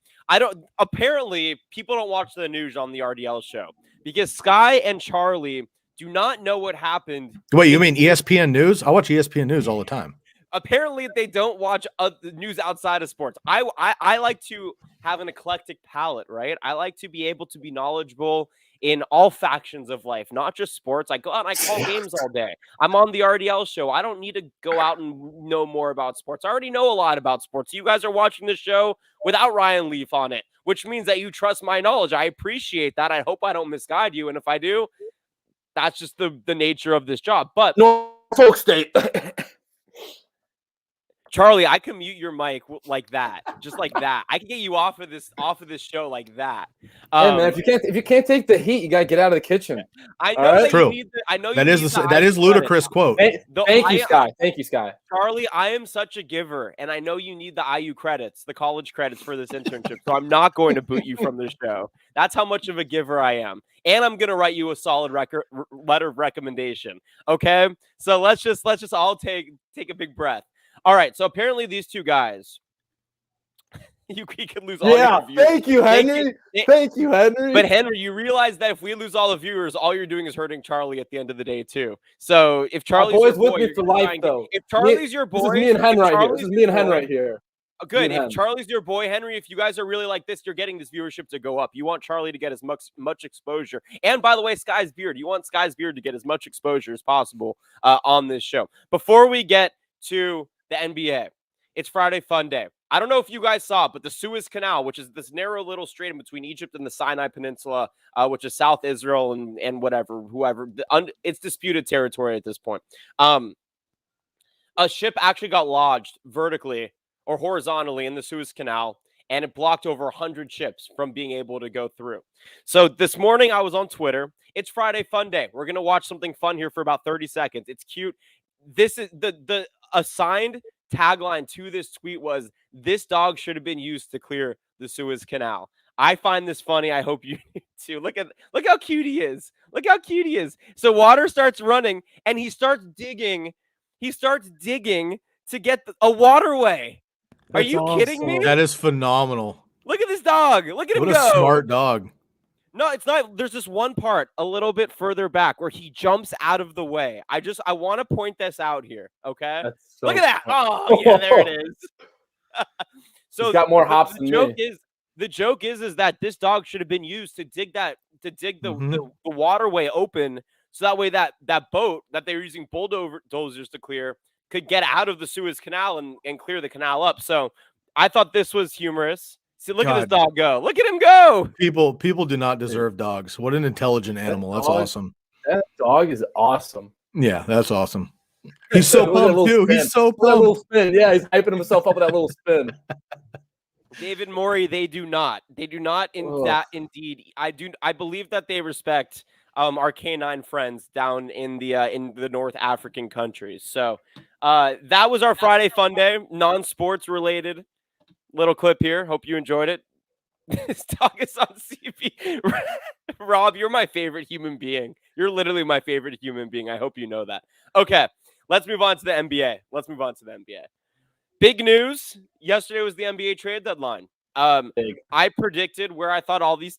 Apparently people don't watch the news on the RDL show because Sky and Charlie do not know what happened.
Wait, you mean ESPN News? I watch ESPN News all the time.
Apparently, they don't watch news outside of sports. I like to have an eclectic palette, right? I like to be able to be knowledgeable in all factions of life, not just sports. I go out and I call games all day. I'm on the RDL show. I don't need to go out and know more about sports. I already know a lot about sports. You guys are watching this show without Ryan Leaf on it, which means that you trust my knowledge. I appreciate that. I hope I don't misguide you. And if I do, that's just the nature of this job. But
Norfolk State.
Charlie, I can mute your mic like that, just like that. I can get you off of this show like that.
Hey man, if you can't take the heat, you gotta get out of the kitchen.
I know that
True.
you need I know
that is ludicrous quote.
Thank you, Sky. Thank you, Sky.
Charlie, I am such a giver, and I know you need the IU credits, the college credits for this internship. So I'm not going to boot you from the show. That's how much of a giver I am, and I'm gonna write you a solid letter of recommendation. Okay, so let's just all take a big breath. All right, so apparently these two guys, you could lose all your viewers.
Thank you, Henry. Thank you, Henry.
But Henry, you realize that if we lose all the viewers, all you're doing is hurting Charlie at the end of the day too. So if Charlie's your boy,
with me for life, though.
If Charlie's your boy,
this is me and Hen right here. This is me and Hen right here.
Good. If Charlie's your boy, Henry, if you guys are really like this, you're getting this viewership to go up. You want Charlie to get as much exposure. And by the way, Sky's Beard, you want Sky's Beard to get as much exposure as possible on this show. Before we get to the NBA, it's Friday Fun Day. I don't know if you guys saw it, but the Suez Canal, which is this narrow little strait in between Egypt and the Sinai Peninsula, which is South Israel and whoever, it's disputed territory at this point. A ship actually got lodged vertically or horizontally in the Suez Canal, and it blocked over 100 ships from being able to go through. So this morning I was on Twitter. It's Friday Fun Day. We're going to watch something fun here for about 30 seconds. It's cute. This is the assigned tagline to this tweet was, "This dog should have been used to clear the Suez Canal." I find this funny. I hope you do too. Look how cute he is. Look how cute he is. So water starts running and he starts digging. He starts digging to get a waterway. Are you kidding me?
That is phenomenal.
Look at this dog. Look at him go.
What a smart dog.
No, it's not. There's this one part a little bit further back where he jumps out of the way. I want to point this out here. Okay. Look at that. Oh, yeah, there it is. So
he's got more hops than me.
The joke is that this dog should have been used to dig the waterway open, so that way that boat that they were using bulldozers to clear could get out of the Suez Canal and clear the canal up. So I thought this was humorous. See, look at this dog go. Look at him go.
People do not deserve dogs. What an intelligent animal. That's awesome.
That dog is awesome.
Yeah, that's awesome. He's so
Look at that
pumped
little
too.
spin.
He's so
Look at that little
pumped.
spin. Yeah, he's hyping himself up with that little spin.
David Morey, they do not. They do not indeed. I believe that they respect our canine friends down in the North African countries. So that was our Friday Fun Day, non-sports related little clip here. Hope you enjoyed it. Talk us on CP. Rob, you're my favorite human being. You're literally my favorite human being. I hope you know that. Okay, let's move on to the NBA. Big news. Yesterday was the NBA trade deadline.
Big.
I predicted where I thought all these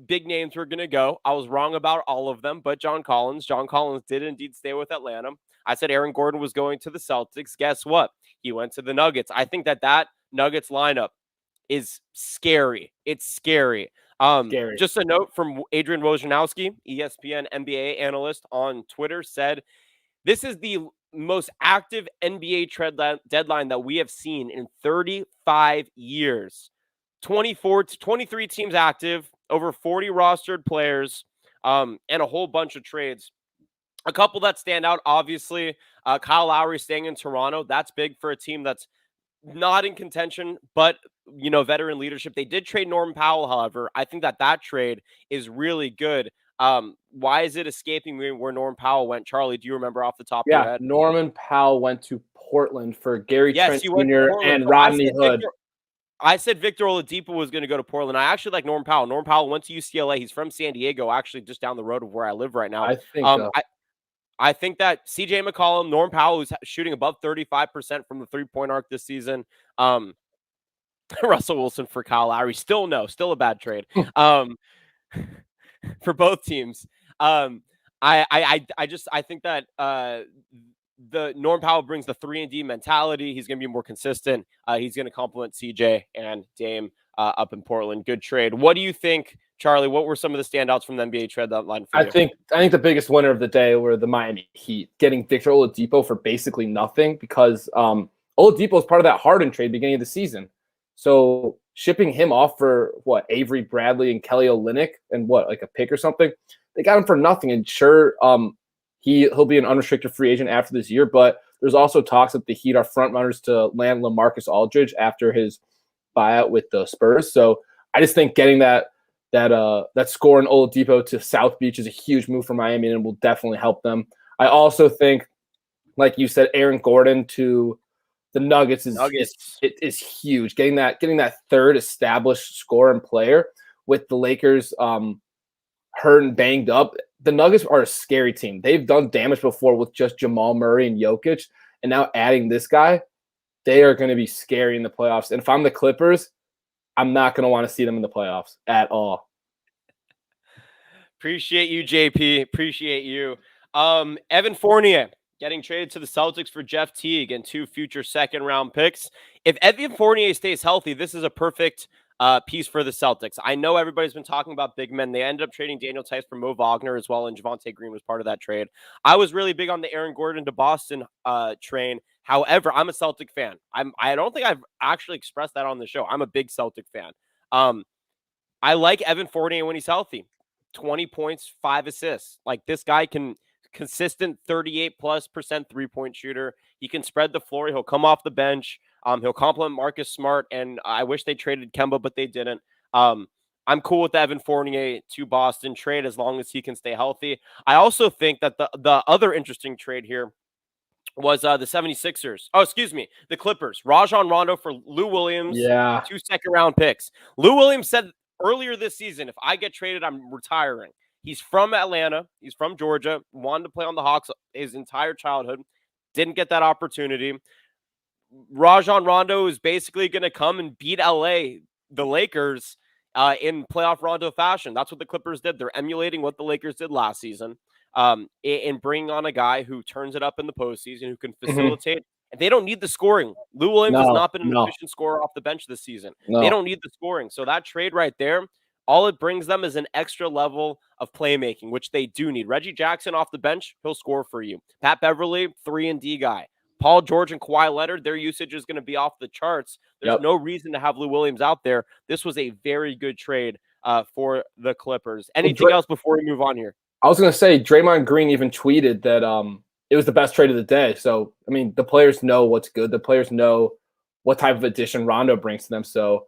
big names were going to go. I was wrong about all of them, but John Collins did indeed stay with Atlanta. I said Aaron Gordon was going to the Celtics. Guess what? He went to the Nuggets. I think that Nuggets lineup is scary. It's scary.
Scary.
Just a note from Adrian Wojnarowski, ESPN NBA analyst on Twitter, said this is the most active NBA trade deadline that we have seen in 35 years. 23 teams active, over 40 rostered players, and a whole bunch of trades. A couple that stand out, obviously, Kyle Lowry staying in Toronto. That's big for a team that's not in contention, but, veteran leadership. They did trade Norman Powell, however. I think that trade is really good. Why is it escaping me where Norman Powell went? Charlie, do you remember off the top of your head?
Norman Powell went to Portland for Gary Trent
he went to
Jr.
Portland.
and
So
Rodney Hood.
I said Victor Oladipo was going to go to Portland. I actually like Norman Powell. Norman Powell went to UCLA. He's from San Diego, actually just down the road of where I live right now. I think that CJ McCollum, Norman Powell, who's shooting above 35% from the three-point arc this season. Russell Wilson for Kyle Lowry. Still a bad trade. For both teams. I think that the Norm Powell brings the 3-and-D mentality. He's going to be more consistent. He's going to complement CJ and Dame up in Portland. Good trade. What do you think, Charlie? What were some of the standouts from the NBA trade deadline for you?
I think the biggest winner of the day were the Miami Heat getting Victor Oladipo for basically nothing because Oladipo is part of that Harden trade beginning of the season. So shipping him off for Avery Bradley and Kelly Olynyk and like a pick or something, they got him for nothing. And sure, he'll be an unrestricted free agent after this year, but there's also talks that the Heat are front runners to land LaMarcus Aldridge after his buyout with the Spurs. So I just think getting that score in Oladipo to South Beach is a huge move for Miami and will definitely help them. I also think, like you said, Aaron Gordon to the Nuggets is huge. Getting that third established scorer and player with the Lakers hurt and banged up. The Nuggets are a scary team. They've done damage before with just Jamal Murray and Jokic, and now adding this guy, they are going to be scary in the playoffs. And if I'm the Clippers, I'm not going to want to see them in the playoffs at all.
Appreciate you, JP. Appreciate you. Evan Fournier getting traded to the Celtics for Jeff Teague and 2 future second-round picks. If Evan Fournier stays healthy, this is a perfect piece for the Celtics. I know everybody's been talking about big men. They ended up trading Daniel Tice for Mo Wagner as well, and Javonte Green was part of that trade. I was really big on the Aaron Gordon to Boston train. However, I'm a Celtic fan. I don't think I've actually expressed that on the show. I'm a big Celtic fan. I like Evan Fournier when he's healthy. 20 points, 5 assists. Like, this guy can consistent 38+% three-point shooter. He can spread the floor. He'll come off the bench. He'll complement Marcus Smart, and I wish they traded Kemba, but they didn't. I'm cool with the Evan Fournier to Boston trade as long as he can stay healthy. I also think that the other interesting trade here was the 76ers. Oh, excuse me, the Clippers. Rajon Rondo for Lou Williams.
Yeah.
2 second-round picks. Lou Williams said earlier this season, if I get traded, I'm retiring. He's from Atlanta. He's from Georgia. Wanted to play on the Hawks his entire childhood. Didn't get that opportunity. Rajon Rondo is basically going to come and beat the Lakers, in playoff Rondo fashion. That's what the Clippers did. They're emulating what the Lakers did last season, in bringing on a guy who turns it up in the postseason, who can facilitate. And they don't need the scoring. Lou Williams has not been an efficient scorer off the bench this season. They don't need the scoring. So that trade right there, all it brings them is an extra level of playmaking, which they do need. Reggie Jackson off the bench, he'll score for you. Pat Beverly, 3-and-D guy. Paul George and Kawhi Leonard, their usage is going to be off the charts. There's no reason to have Lou Williams out there. This was a very good trade for the Clippers. Anything else before we move on here?
I was going to say, Draymond Green even tweeted that it was the best trade of the day. So, I mean, the players know what's good. The players know what type of addition Rondo brings to them. So,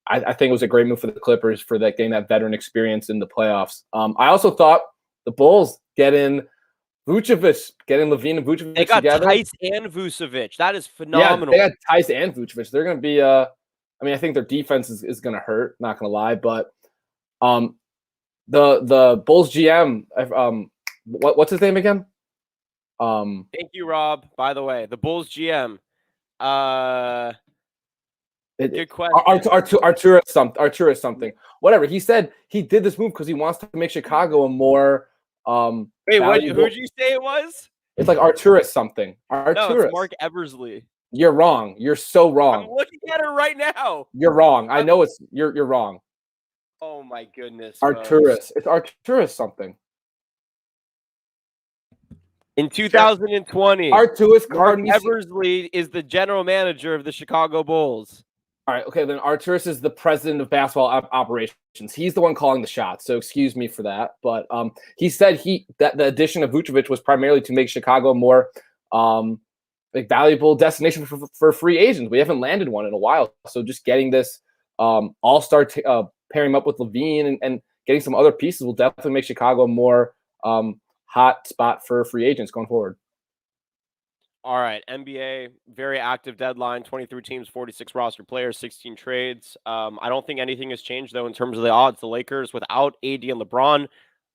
I think it was a great move for the Clippers for that getting that veteran experience in the playoffs. I also thought the Bulls getting Vucevic, getting Levine and Vucevic
They got
together.
Tice and Vucevic. That is
Yeah,
phenomenal.
they got Tice and Vucevic. They're going to be. I mean, I think their defense is going to hurt. Not going to lie, but the Bulls GM, what's his name again?
Thank you, Rob. By the way, the Bulls GM. Good question.
Arturis something. Whatever. He said he did this move because he wants to make Chicago a more
Wait, who'd you say it was?
It's like Arturis something. Arturis.
No, it's Mark Eversley.
You're wrong. You're so wrong.
I'm looking at it right now.
You're wrong. I know it's you're wrong.
Oh my goodness.
Arturis. It's Arturis something.
In 2020,
Arturis
Mark Eversley is the general manager of the Chicago Bulls.
All right, okay, then Arturis is the president of basketball operations. He's the one calling the shots, so excuse me for that. But he said that the addition of Vucevic was primarily to make Chicago a more valuable destination for free agents. We haven't landed one in a while, so just getting this all-star pairing him up with Levine and getting some other pieces will definitely make Chicago a more hot spot for free agents going forward.
All right, NBA, very active deadline, 23 teams, 46 roster players, 16 trades. I don't think anything has changed, though, in terms of the odds. The Lakers, without AD and LeBron,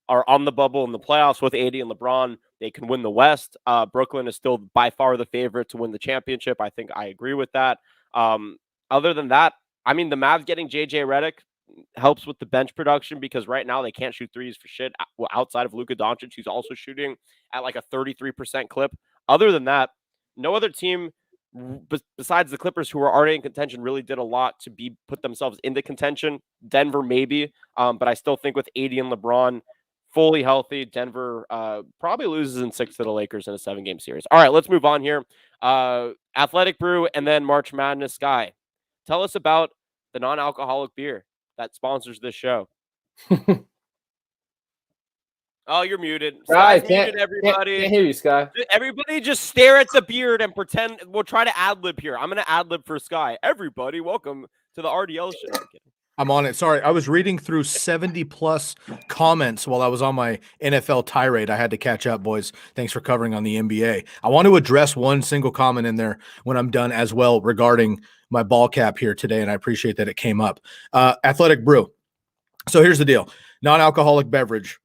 are on the bubble in the playoffs. With AD and LeBron, they can win the West. Brooklyn is still by far the favorite to win the championship. I think I agree with that. Other than that, I mean, the Mavs getting JJ Redick helps with the bench production because right now they can't shoot threes for shit outside of Luka Doncic, who's also shooting at like a 33% clip. Other than that, no other team besides the Clippers, who are already in contention, really did a lot to put themselves into contention. Denver, maybe, but I still think with AD and LeBron fully healthy, Denver probably loses in 6 to the Lakers in a 7-game series. All right, let's move on here. Athletic Brew and then March Madness. Guy, tell us about the non-alcoholic beer that sponsors this show. Oh, you're muted.
Sky's
muted, everybody.
Can't hear you, Sky.
Everybody just stare at the beard and pretend. We'll try to ad-lib here. I'm going to ad-lib for Sky. Everybody, welcome to the RDL show.
I'm on it. Sorry, I was reading through 70-plus comments while I was on my NFL tirade. I had to catch up, boys. Thanks for covering on the NBA. I want to address one single comment in there when I'm done as well regarding my ball cap here today, and I appreciate that it came up. Athletic Brew. So here's the deal. Non-alcoholic beverage.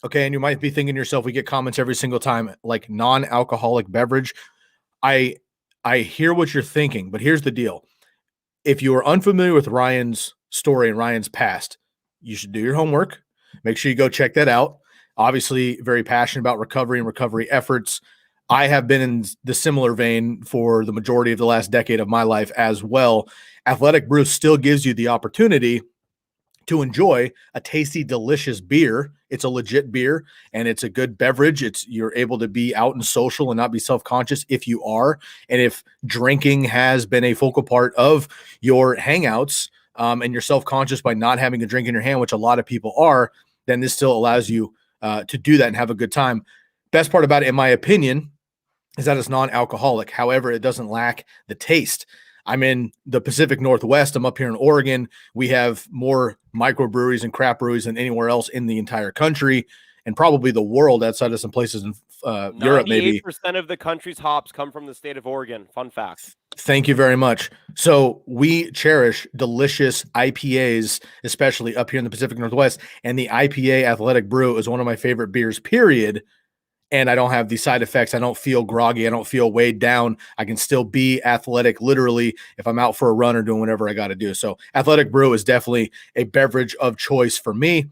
Okay, and you might be thinking to yourself, we get comments every single time, like non-alcoholic beverage. I hear what you're thinking, but here's the deal. If you are unfamiliar with Ryan's story and Ryan's past, you should do your homework. Make sure you go check that out. Obviously, very passionate about recovery and recovery efforts. I have been in the similar vein for the majority of the last decade of my life as well. Athletic Brew still gives you the opportunity to enjoy a tasty, delicious beer. It's a legit beer and it's a good beverage. You're able to be out and social and not be self-conscious if you are. And if drinking has been a focal part of your hangouts and you're self-conscious by not having a drink in your hand, which a lot of people are, then this still allows you to do that and have a good time. Best part about it, in my opinion, is that it's non-alcoholic. However, it doesn't lack the taste. I'm in the Pacific Northwest. I'm up here in Oregon. We have more microbreweries and craft breweries than anywhere else in the entire country and probably the world outside of some places in Europe, maybe.
98% of the country's hops come from the state of Oregon. Fun fact.
Thank you very much. So we cherish delicious IPAs, especially up here in the Pacific Northwest. And the IPA Athletic Brew is one of my favorite beers, period. And I don't have the side effects. I don't feel groggy. I don't feel weighed down. I can still be athletic, literally, if I'm out for a run or doing whatever I got to do. So Athletic Brew is definitely a beverage of choice for me.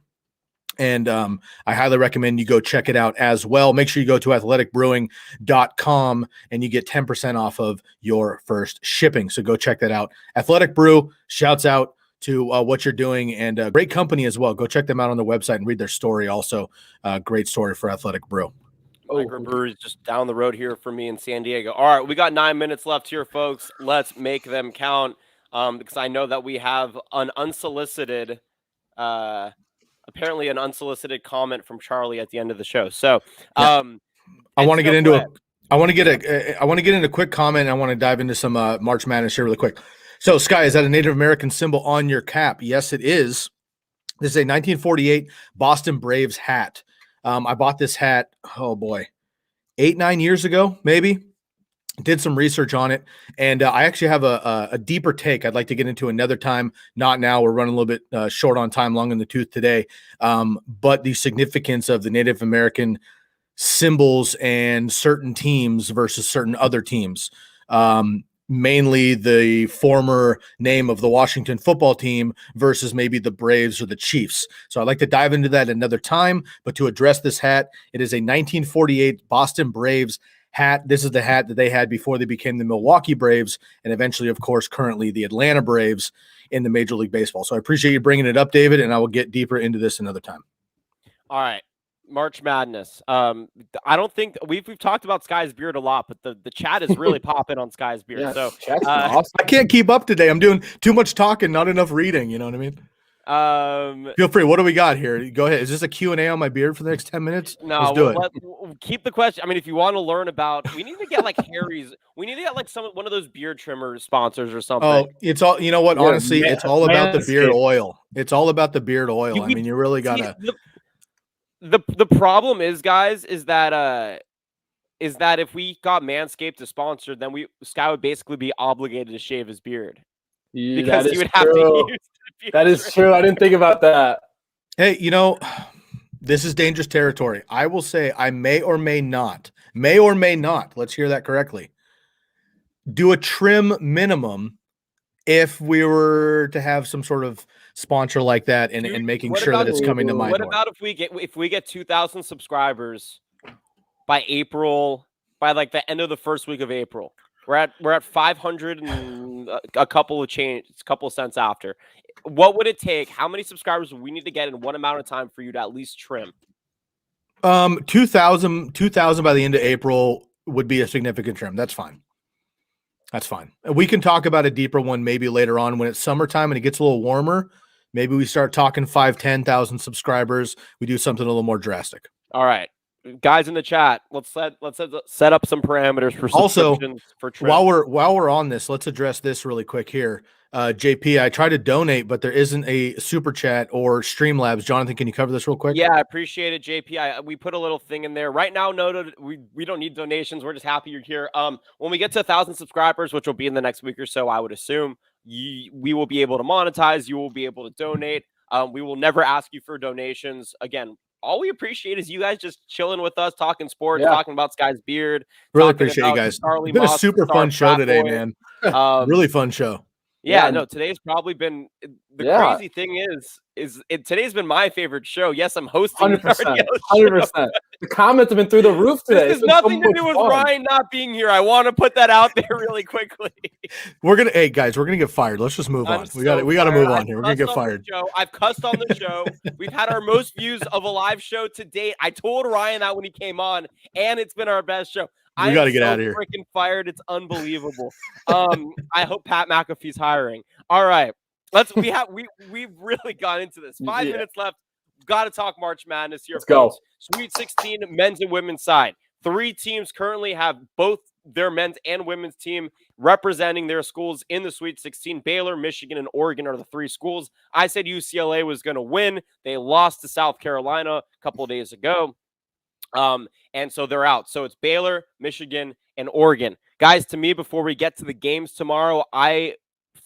And I highly recommend you go check it out as well. Make sure you go to athleticbrewing.com and you get 10% off of your first shipping. So go check that out. Athletic Brew, shouts out to what you're doing, and great company as well. Go check them out on their website and read their story. Also, great story for Athletic Brew.
Microbreweries just down the road here for me in San Diego. All right, we got 9 minutes left here, folks. Let's make them count because I know that we have an unsolicited, apparently an unsolicited comment from Charlie at the end of the show. So
I want to get into
ahead.
I want to get into a quick comment. I want to dive into some March Madness here really quick. So, Sky, is that a Native American symbol on your cap? Yes, it is. This is a 1948 Boston Braves hat. I bought this hat, oh boy, 8-9 years ago, maybe. Did some research on it, and I actually have a deeper take I'd like to get into another time. Not now. We're running a little bit short on time, long in the tooth today. But the significance of the Native American symbols and certain teams versus certain other teams. Mainly the former name of the Washington football team versus maybe the Braves or the Chiefs. So I'd like to dive into that another time. But to address this hat, it is a 1948 Boston Braves hat. This is the hat that they had before they became the Milwaukee Braves and eventually, of course, currently the Atlanta Braves in the Major League Baseball. So I appreciate you bringing it up, David, and I will get deeper into this another time.
All right. March Madness. I don't think we've talked about Sky's beard a lot, but the chat is really popping on Sky's beard.
Yeah,
So
chat's been awesome.
I can't keep up today. I'm doing too much talking, not enough reading. You know what I mean? Feel free. What do we got here? Go ahead. Is this a Q&A on my beard for the next 10 minutes?
No,
let's do it.
We'll keep the question. I mean, if you want to learn about, we need to get like Harry's. We need to get like one of those beard trimmer sponsors or something.
Oh, it's all. You know what?
Yeah,
Honestly, it's all about the beard
Manscaped.
oil. It's all about the beard oil. I mean, you really gotta.
The problem is, guys, is that if we got Manscaped to sponsor, then Sky would basically be obligated to shave his beard because he would have to use the beard
That is true. I didn't think about that.
Hey, you know, this is dangerous territory. I will say I may or may not, let's hear that correctly, do a trim minimum if we were to have some sort of sponsor like that and making sure that it's coming to my door.
What about if we get 2,000 subscribers by like the end of the first week of April? We're at 500 and a couple of cents after. What would it take? How many subscribers would we need to get in what amount of time for you to at least trim?
2,000 by the end of April would be a significant trim. That's fine. That's fine. We can talk about a deeper one maybe later on when it's summertime and it gets a little warmer. Maybe we start talking 5,000-10,000 subscribers. We do something a little more drastic.
All right. Guys in the chat, let's set up some parameters for subscriptions for trim.
While we're on this, let's address this really quick here. JP, I tried to donate, but there isn't a super chat or Streamlabs. Jonathan, can you cover this real quick?
Yeah, I appreciate it, JP. We put a little thing in there right now. Noted we don't need donations. We're just happy you're here. When we get to 1,000 subscribers, which will be in the next week or so, I would assume we will be able to monetize. You will be able to donate. We will never ask you for donations. Again, all we appreciate is you guys just chilling with us, talking sports, talking about Sky's beard.
Really appreciate you guys. It's been a super fun show today, man. Really fun show.
Yeah, no, today's probably been the crazy thing today's been my favorite show. Yes, I'm hosting
100%. The comments have been through the roof today.
This has nothing to do with Ryan not being here. I want to put that out there really quickly.
Hey guys, we're gonna get fired. Let's just move on. We got to move on here. We're gonna get fired.
I've cussed on the show. We've had our most views of a live show to date. I told Ryan that when he came on, and it's been our best show.
We got to get out of here.
Freaking fired! It's unbelievable. I hope Pat McAfee's hiring. All right, we've really gone into this. 5 minutes left. Got to talk March Madness here.
Let's go.
Sweet 16 men's and women's side. 3 teams currently have both their men's and women's team representing their schools in the Sweet 16. Baylor, Michigan, and Oregon are the 3 schools. I said UCLA was going to win. They lost to South Carolina a couple of days ago. And so they're out. So it's Baylor, Michigan, and Oregon. Guys, to me, before we get to the games tomorrow, I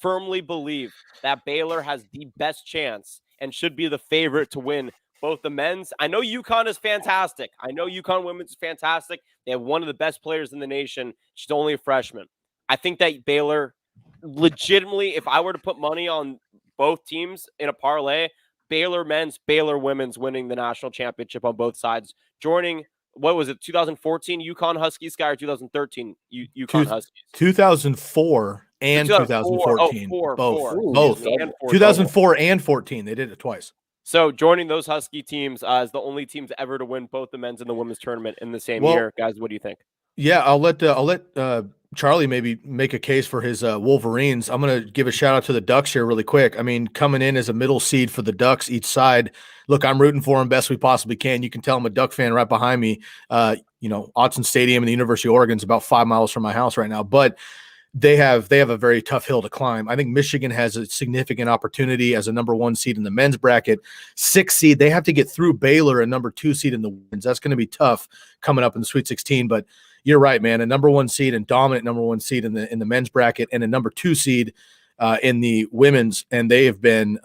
firmly believe that Baylor has the best chance and should be the favorite to win both the men's. I know UConn is fantastic. I know UConn women's is fantastic. They have one of the best players in the nation. She's only a freshman. I think that Baylor, legitimately, if I were to put money on both teams in a parlay, Baylor men's, Baylor women's winning the national championship on both sides. Joining, what was it, 2014 UConn Huskies, Sky, or 2013 UConn Huskies?
2004 and 2014. Both. 2004 and 14. They did it twice.
So joining those Husky teams as the only teams ever to win both the men's and the women's tournament in the same year. Guys, what do you think?
Yeah, I'll let Charlie maybe make a case for his Wolverines. I'm gonna give a shout out to the Ducks here really quick. I mean, coming in as a middle seed for the Ducks each side. Look, I'm rooting for them best we possibly can. You can tell I'm a Duck fan right behind me. Autzen Stadium and the University of Oregon is about 5 miles from my house right now, but they have a very tough hill to climb. I think Michigan has a significant opportunity as a number 1 seed in the men's bracket. 6 seed, they have to get through Baylor, a number 2 seed in the women's. That's going to be tough coming up in the Sweet 16. But you're right, man. A number 1 seed and dominant number 1 seed in the men's bracket, and a number 2 seed in the women's, and they have been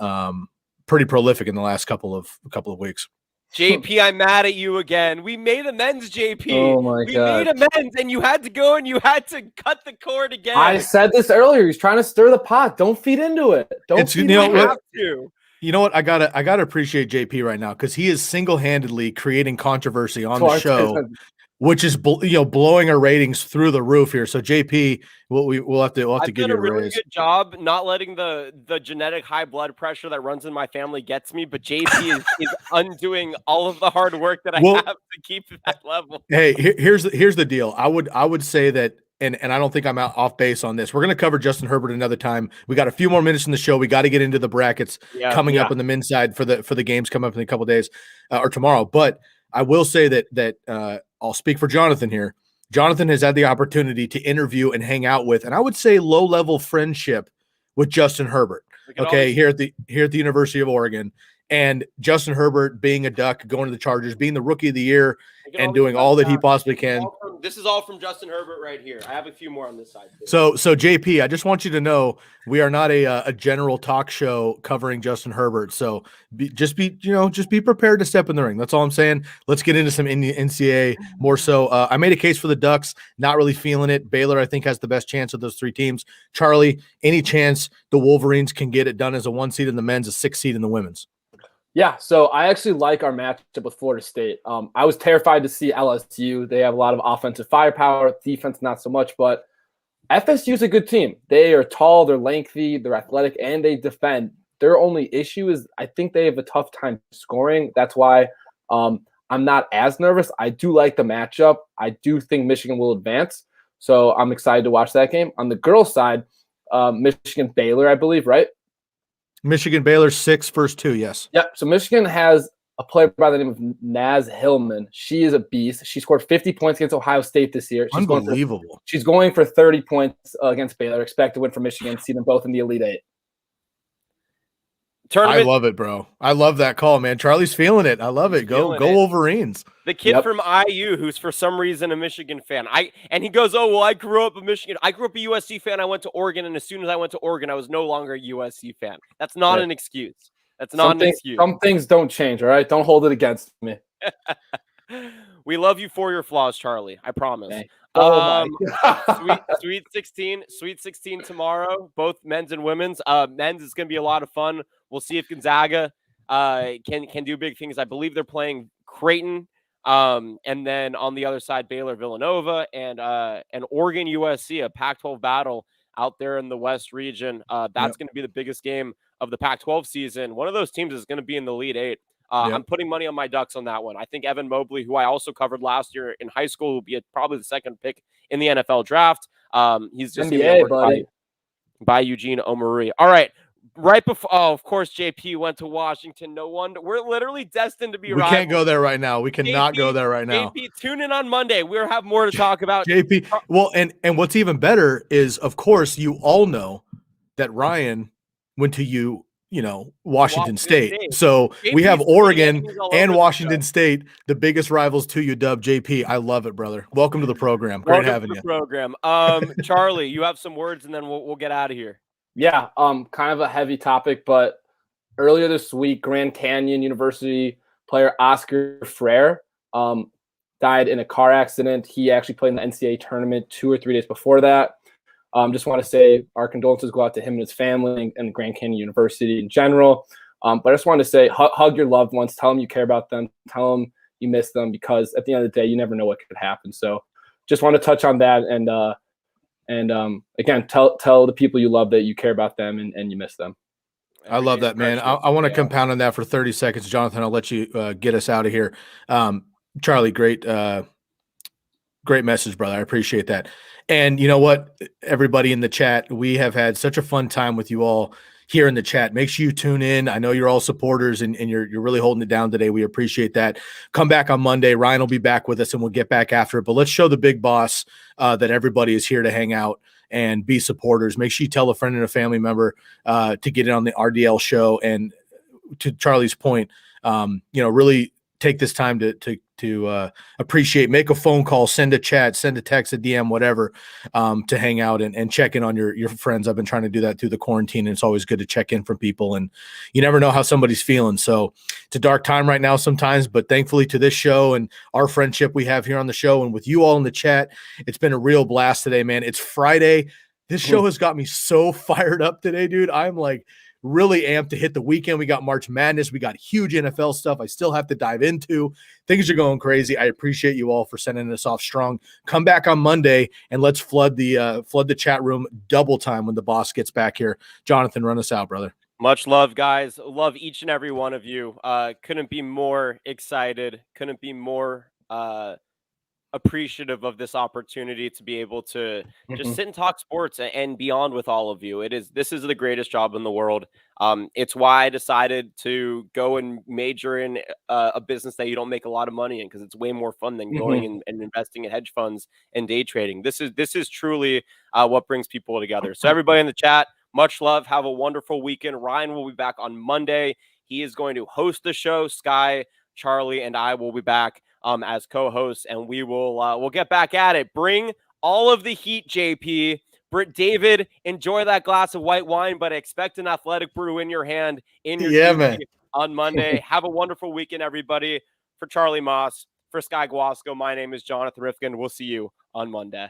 pretty prolific in the last couple of weeks.
JP, I'm mad at you again. We made amends, JP.
Oh my
we
God.
made amends, and you had to go and you had to cut the cord again.
I said this earlier. He's trying to stir the pot. Don't feed into it. Don't feed into it.
Have to.
You know what? I gotta appreciate JP right now because he is single-handedly creating controversy on the show, which is blowing our ratings through the roof here. So JP, we'll have to give you a
really
raise.
good job not letting the genetic high blood pressure that runs in my family gets me, but JP is undoing all of the hard work that I have to keep that level.
Hey, here's the deal. I would say that, and I don't think I'm off base on this. We're going to cover Justin Herbert another time. We got a few more minutes in the show. We got to get into the brackets coming up on the men's side for the games coming up in a couple of days or tomorrow. But I will say that I'll speak for Jonathan here. Jonathan has had the opportunity to interview and hang out with, and I would say low-level friendship with Justin Herbert. Okay, here at the University of Oregon. And Justin Herbert being a Duck, going to the Chargers, being the rookie of the year, and doing all that he possibly can.
This is all from Justin Herbert right here. I have a few more on this side too.
So JP, I just want you to know we are not a general talk show covering Justin Herbert. So just be prepared to step in the ring. That's all I'm saying. Let's get into some NCAA more so. I made a case for the Ducks, not really feeling it. Baylor, I think, has the best chance of those 3 teams. Charlie, any chance the Wolverines can get it done as a 1 seed in the men's, a 6 seed in the women's?
Yeah, so I actually like our matchup with Florida State. I was terrified to see LSU. They have a lot of offensive firepower, defense not so much, but FSU is a good team. They are tall, they're lengthy, they're athletic, and they defend. Their only issue is I think they have a tough time scoring. That's why I'm not as nervous. I do like the matchup. I do think Michigan will advance, so I'm excited to watch that game. On the girls' side, Michigan-Baylor, I believe, right?
Michigan Baylor 6 first 2, yes.
Yep. So Michigan has a player by the name of Naz Hillman. She is a beast. She scored 50 points against Ohio State this year.
Unbelievable.
She's going for 30 points against Baylor. Expect to win for Michigan. See them both in the Elite Eight.
I love it, bro. I love that call, man. Charlie's feeling it. I love it. Go Wolverines.
The kid from IU who's for some reason a Michigan fan. And he goes, "Oh, well, I grew up a Michigan. I grew up a USC fan. I went to Oregon, and as soon as I went to Oregon, I was no longer a USC fan." That's not an excuse. That's not an excuse.
Some things don't change, all right? Don't hold it against me.
We love you for your flaws, Charlie. I promise. Sweet 16 tomorrow, both men's and women's. Men's is going to be a lot of fun. We'll see if Gonzaga can do big things. I believe they're playing Creighton, and then on the other side, Baylor, Villanova, and Oregon, USC, a Pac-12 battle out there in the West region. That's going to be the biggest game of the Pac-12 season. One of those teams is going to be in the Elite Eight. I'm putting money on my Ducks on that one. I think Evan Mobley, who I also covered last year in high school, will be probably the second pick in the NFL draft. He's just
NBA,
by Eugene Omari. All right. Right before, of course, JP went to Washington. No wonder. We're literally destined to be rivals.
We can't go there right now. We cannot go there right now.
JP, tune in on Monday. We'll have more to talk about.
JP, well, and what's even better is, of course, you all know that Ryan went to Washington State. So
JP,
we have Oregon and Washington State, the biggest rivals to UW. JP, I love it, brother. Welcome to the program. Great having you.
Program. Charlie, you have some words, and then we'll get out of here.
Yeah, kind of a heavy topic, but earlier this week, Grand Canyon University player Oscar Freire died in a car accident. He actually played in the NCAA tournament 2 or 3 days before that. Just want to say our condolences go out to him and his family and Grand Canyon University in general. But I just wanted to say, hug your loved ones. Tell them you care about them. Tell them you miss them, because at the end of the day, you never know what could happen. So just want to touch on that. And again, tell the people you love that you care about them and you miss them.
I love that, man. I want to compound on that for 30 seconds. Jonathan, I'll let you get us out of here. Charlie, great Great message, brother. I appreciate that. And you know what, everybody in the chat, we have had such a fun time with you all here in the chat. Make sure you tune in. I know you're all supporters and you're really holding it down today. We appreciate that. Come back on Monday. Ryan will be back with us and we'll get back after it. But let's show the big boss that everybody is here to hang out and be supporters. Make sure you tell a friend and a family member to get in on the RDL show. And to Charlie's point, really take this time to appreciate, make a phone call, send a chat, send a text, a DM, whatever, to hang out and check in on your friends. I've been trying to do that through the quarantine, and it's always good to check in from people, and you never know how somebody's feeling. So it's a dark time right now sometimes, but thankfully to this show and our friendship we have here on the show and with you all in the chat, it's been a real blast today, man. It's Friday. This show has got me so fired up today, dude. I'm like really amped to hit the weekend. We got March Madness. We got huge NFL stuff I still have to dive into. Things are going crazy. I appreciate you all for sending us off strong. Come back on Monday and let's flood the chat room double time when the boss gets back here. Jonathan, run us out, brother.
Much love, guys. Love each and every one of you. Couldn't be more excited. Couldn't be more appreciative of this opportunity to be able to just sit and talk sports and beyond with all of you. This is the greatest job in the world. It's why I decided to go and major in a business that you don't make a lot of money in, because it's way more fun than going and investing in hedge funds and day trading. This is truly what brings people together. So everybody in the chat, much love. Have a wonderful weekend. Ryan will be back on Monday. He is going to host the show. Sky, Charlie, and I will be back as co-hosts, and we'll get back at it. Bring all of the heat, JP. David, enjoy that glass of white wine, but expect an athletic brew in your hand in your
man.
on Monday. Have a wonderful weekend, everybody. For Charlie Moss, for Sky Guasco, my name is Jonathan Rifkin. We'll see you on Monday.